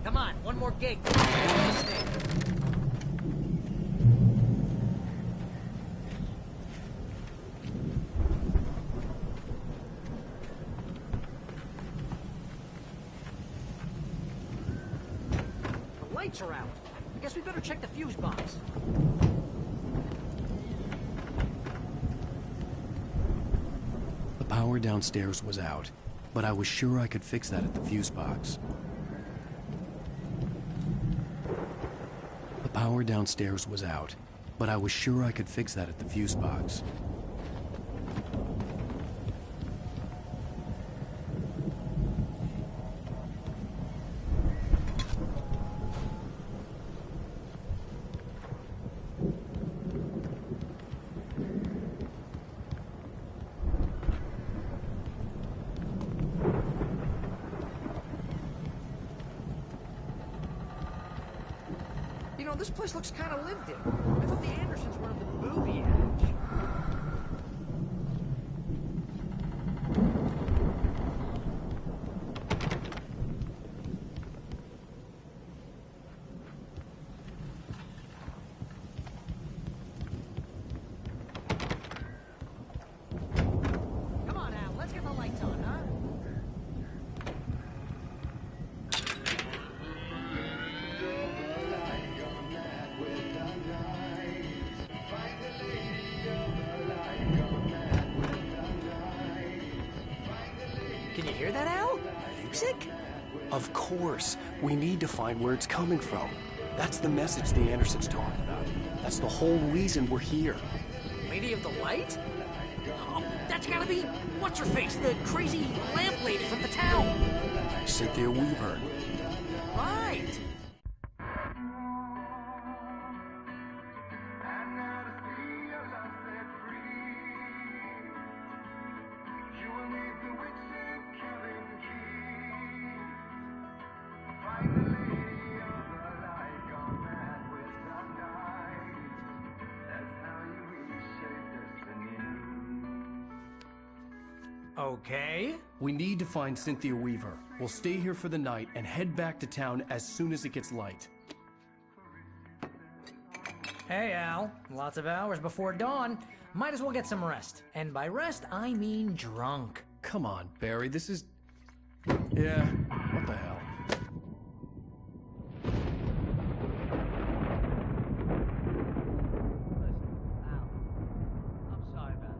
Come on, one more gate. This thing. The lights are out. I guess we better check the fuse box. The power downstairs was out, but I was sure I could fix that at the fuse box. The power downstairs was out, but I was sure I could fix that at the fuse box. You know, this place looks kind of lived in. I thought the Andersons were in the movie age. Come on, Al, let's get the lights on, huh? Can you hear that, Al? Music? Of course. We need to find where it's coming from. That's the message the Andersons talked about. That's the whole reason we're here. Lady of the Light? Oh, that's gotta be what's-her-face, the crazy lamp lady from the town. Cynthia Weaver. Right. Okay. We need to find Cynthia Weaver. We'll stay here for the night and head back to town as soon as it gets light. Hey, Al. Lots of hours before dawn. Might as well get some rest. And by rest, I mean drunk. Come on, Barry, this is... Yeah, what the hell? I'm sorry about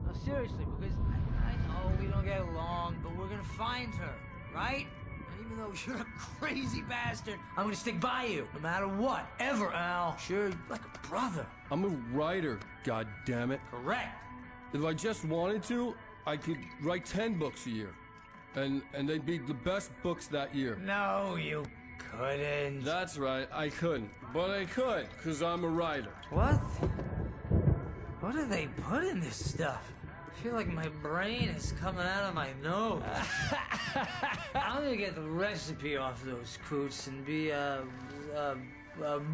this. No, seriously, because I know we don't get along, but we're gonna find her, right? And even though you're a crazy bastard, I'm gonna stick by you, no matter what, ever, Al. Sure, like a brother. I'm a writer, goddammit. Correct. If I just wanted to, I could write 10 books a year. And they'd be the best books that year. No, you couldn't. That's right, I couldn't. But I could, because I'm a writer. What? What do they put in this stuff? I feel like my brain is coming out of my nose. I'm gonna get the recipe off those coots and be a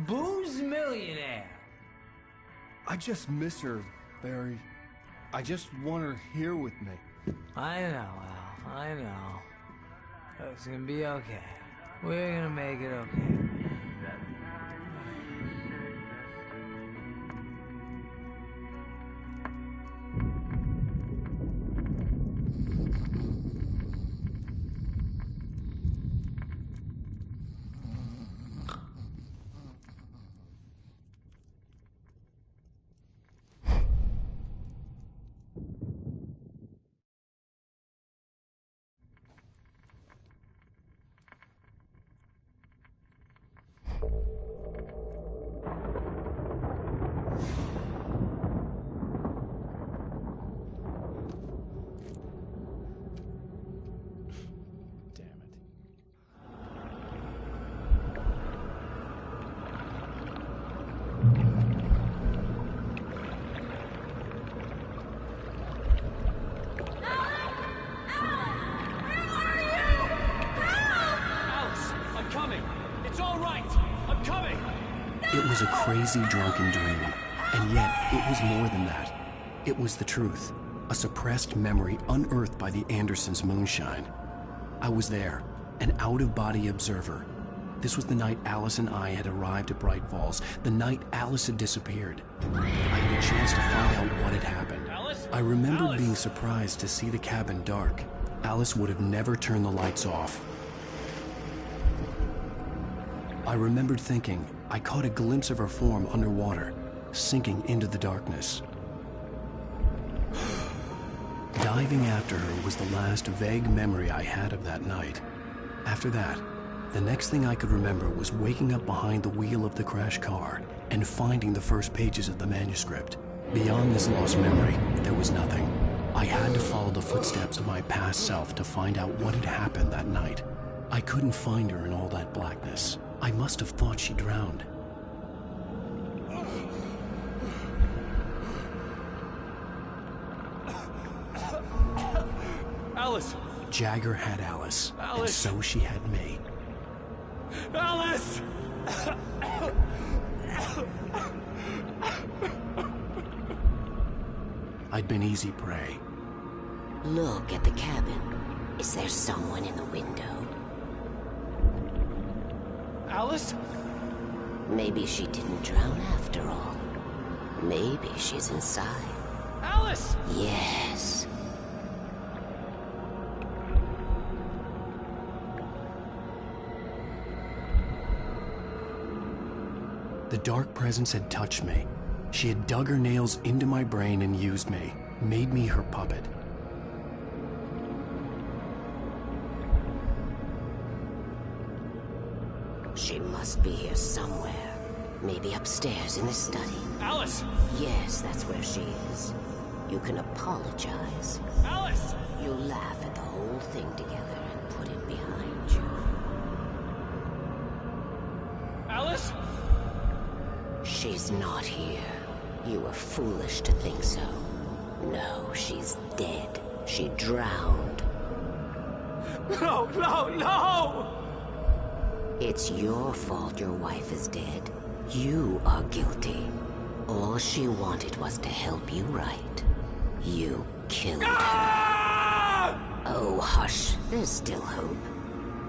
booze millionaire. I just miss her, Barry. I just want her here with me. I know, Al. I know. It's gonna be okay. We're gonna make it okay. It was a crazy, drunken dream, and yet it was more than that. It was the truth, a suppressed memory unearthed by the Andersons' moonshine. I was there, an out-of-body observer. This was the night Alice and I had arrived at Bright Falls, the night Alice had disappeared. I had a chance to find out what had happened. Alice? I remembered Alice? being surprised to see the cabin dark. Alice would have never turned the lights off. I remembered thinking I caught a glimpse of her form underwater, sinking into the darkness. Diving after her was the last vague memory I had of that night. After that, the next thing I could remember was waking up behind the wheel of the crashed car and finding the first pages of the manuscript. Beyond this lost memory, there was nothing. I had to follow the footsteps of my past self to find out what had happened that night. I couldn't find her in all that blackness. I must have thought she drowned. Alice! Jagger had Alice, and so she had me. Alice! I'd been easy prey. Look at the cabin. Is there someone in the window? Alice? Maybe she didn't drown after all. Maybe she's inside. Alice! Yes. The dark presence had touched me. She had dug her nails into my brain and used me, made me her puppet. She must be here somewhere. Maybe upstairs in the study. Alice! Yes, that's where she is. You can apologize. Alice! You laugh at the whole thing together and put it behind you. Alice? She's not here. You were foolish to think so. No, she's dead. She drowned. No, no, no! It's your fault your wife is dead. You are guilty. All she wanted was to help you right. You killed her. Oh, hush. There's still hope.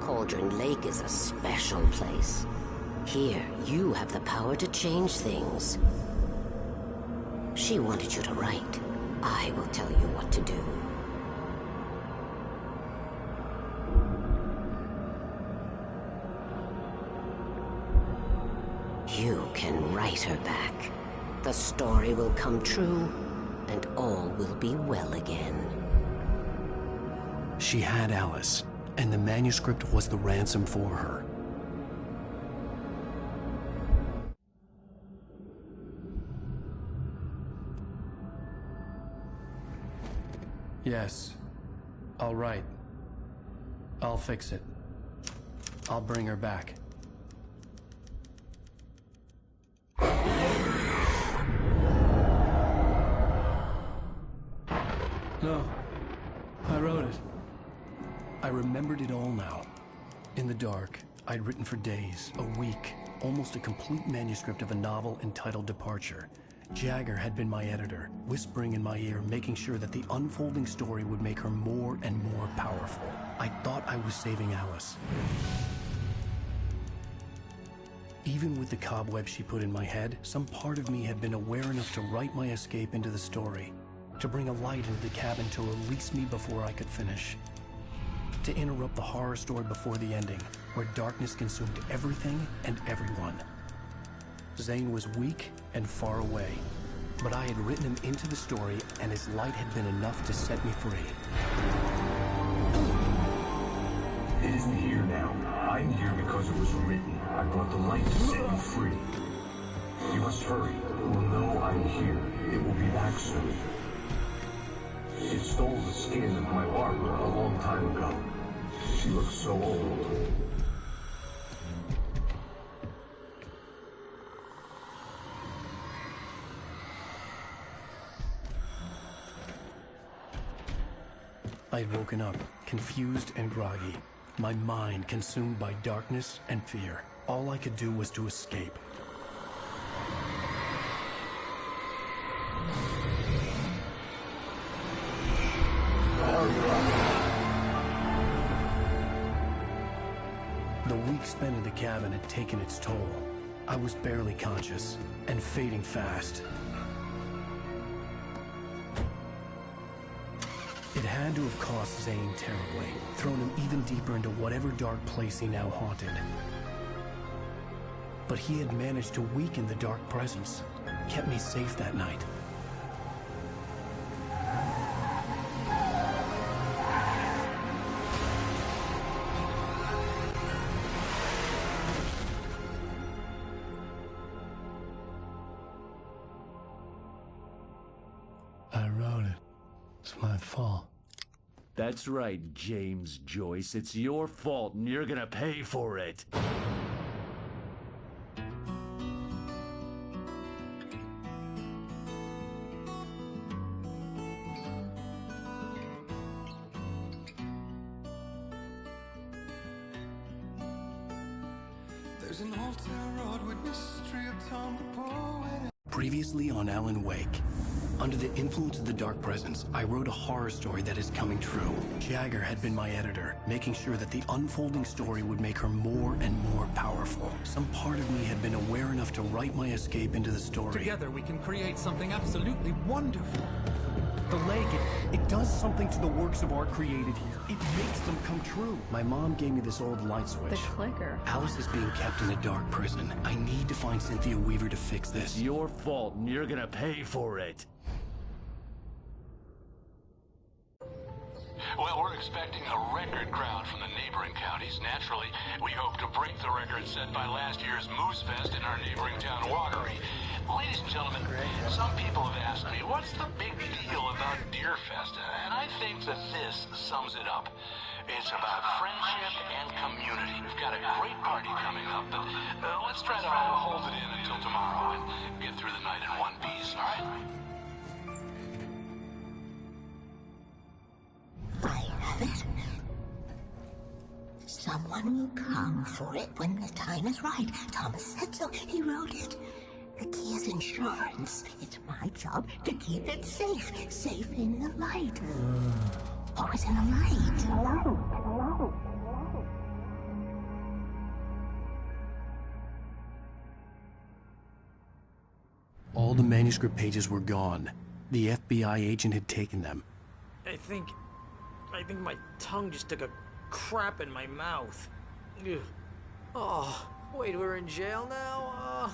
Cauldron Lake is a special place. Here, you have the power to change things. She wanted you to write. I will tell you what to do. You can write her back. The story will come true, and all will be well again. She had Alice, and the manuscript was the ransom for her. Yes. All right. I'll fix it. I'll bring her back. No. I wrote it. I remembered it all now. In the dark, I'd written for days, a week, almost a complete manuscript of a novel entitled Departure. Jagger had been my editor, whispering in my ear, making sure that the unfolding story would make her more and more powerful. I thought I was saving Alice. Even with the cobwebs she put in my head, some part of me had been aware enough to write my escape into the story, to bring a light into the cabin to release me before I could finish. To interrupt the horror story before the ending, where darkness consumed everything and everyone. Zane was weak and far away, but I had written him into the story, and his light had been enough to set me free. It isn't here now. I'm here because it was written. I brought the light to set you free. You must hurry. It will know I'm here. It will be back soon. It stole the skin of my Barbara a long time ago. She looks so old. I had woken up, confused and groggy, my mind consumed by darkness and fear. All I could do was to escape. The week spent in the cabin had taken its toll. I was barely conscious, and fading fast. It had to have cost Zane terribly, thrown him even deeper into whatever dark place he now haunted. But he had managed to weaken the dark presence, kept me safe that night. I wrote it. It's my fault. That's right, James Joyce. It's your fault, and you're gonna pay for it. There's an old town road with mystery of Tom the poet. Previously on Alan Wake. Under the influence of the dark presence, I wrote a horror story that is coming true. Jagger had been my editor, making sure that the unfolding story would make her more and more powerful. Some part of me had been aware enough to write my escape into the story. Together we can create something absolutely wonderful. The lake, it does something to the works of art created here. It makes them come true. My mom gave me this old light switch. The clicker. Alice is being kept in a dark prison. I need to find Cynthia Weaver to fix this. It's your fault, and you're gonna pay for it. Well, we're expecting a record crowd from the neighboring counties. Naturally, we hope to break the record set by last year's Moose Fest in our neighboring town, Watery. Ladies and gentlemen, some people have asked me, what's the big deal about Deer Fest? And I think that this sums it up. It's about friendship and community. We've got a great party coming up, but let's try to hold it in until tomorrow and get through the night in one piece, all right? I have it. Someone will come for it when the time is right. Thomas said so. He wrote it. The key is insurance. It's my job to keep it safe. Safe in the light. Always in the light. All the manuscript pages were gone. The FBI agent had taken them. I think my tongue just took a crap in my mouth. Ugh. Oh, wait, we're in jail now?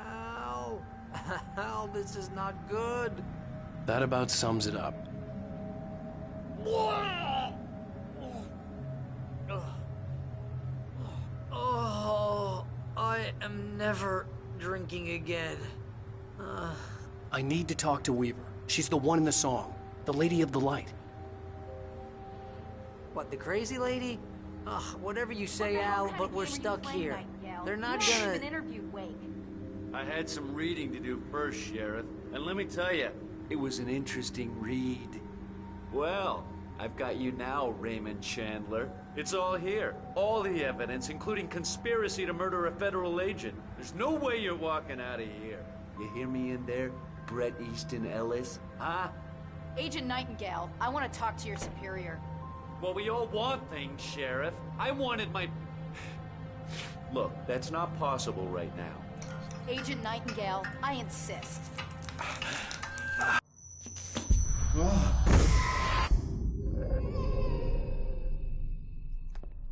Al. Al, this is not good. That about sums it up. Oh, I am never drinking again. I need to talk to Weaver. She's the one in the song. The Lady of the Light. What, the crazy lady? Ugh, whatever you say, Al, but we're stuck here. They're not gonna... I had some reading to do first, Sheriff. And let me tell you, it was an interesting read. Well, I've got you now, Raymond Chandler. It's all here. All the evidence, including conspiracy to murder a federal agent. There's no way you're walking out of here. You hear me in there, Bret Easton Ellis? Huh? Agent Nightingale, I want to talk to your superior. Well, we all want things, Sheriff. I wanted my... Look, that's not possible right now. Agent Nightingale, I insist.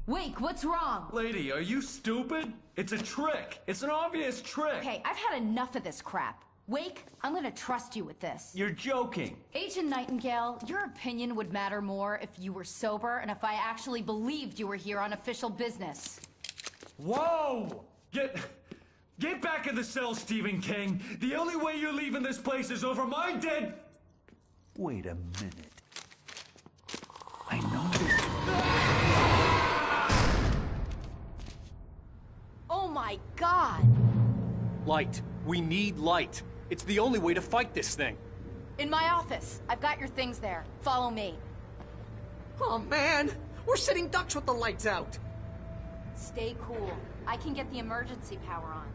Wake, what's wrong? Lady, are you stupid? It's a trick. It's an obvious trick. Okay, I've had enough of this crap. Wake, I'm gonna trust you with this. You're joking. Agent Nightingale, your opinion would matter more if you were sober and if I actually believed you were here on official business. Whoa! Get back in the cell, Stephen King. The only way you're leaving this place is over my dead... Wait a minute. I know this... Oh my God! Light. We need light. It's the only way to fight this thing. In my office. I've got your things there. Follow me. Oh man! We're sitting ducks with the lights out! Stay cool. I can get the emergency power on.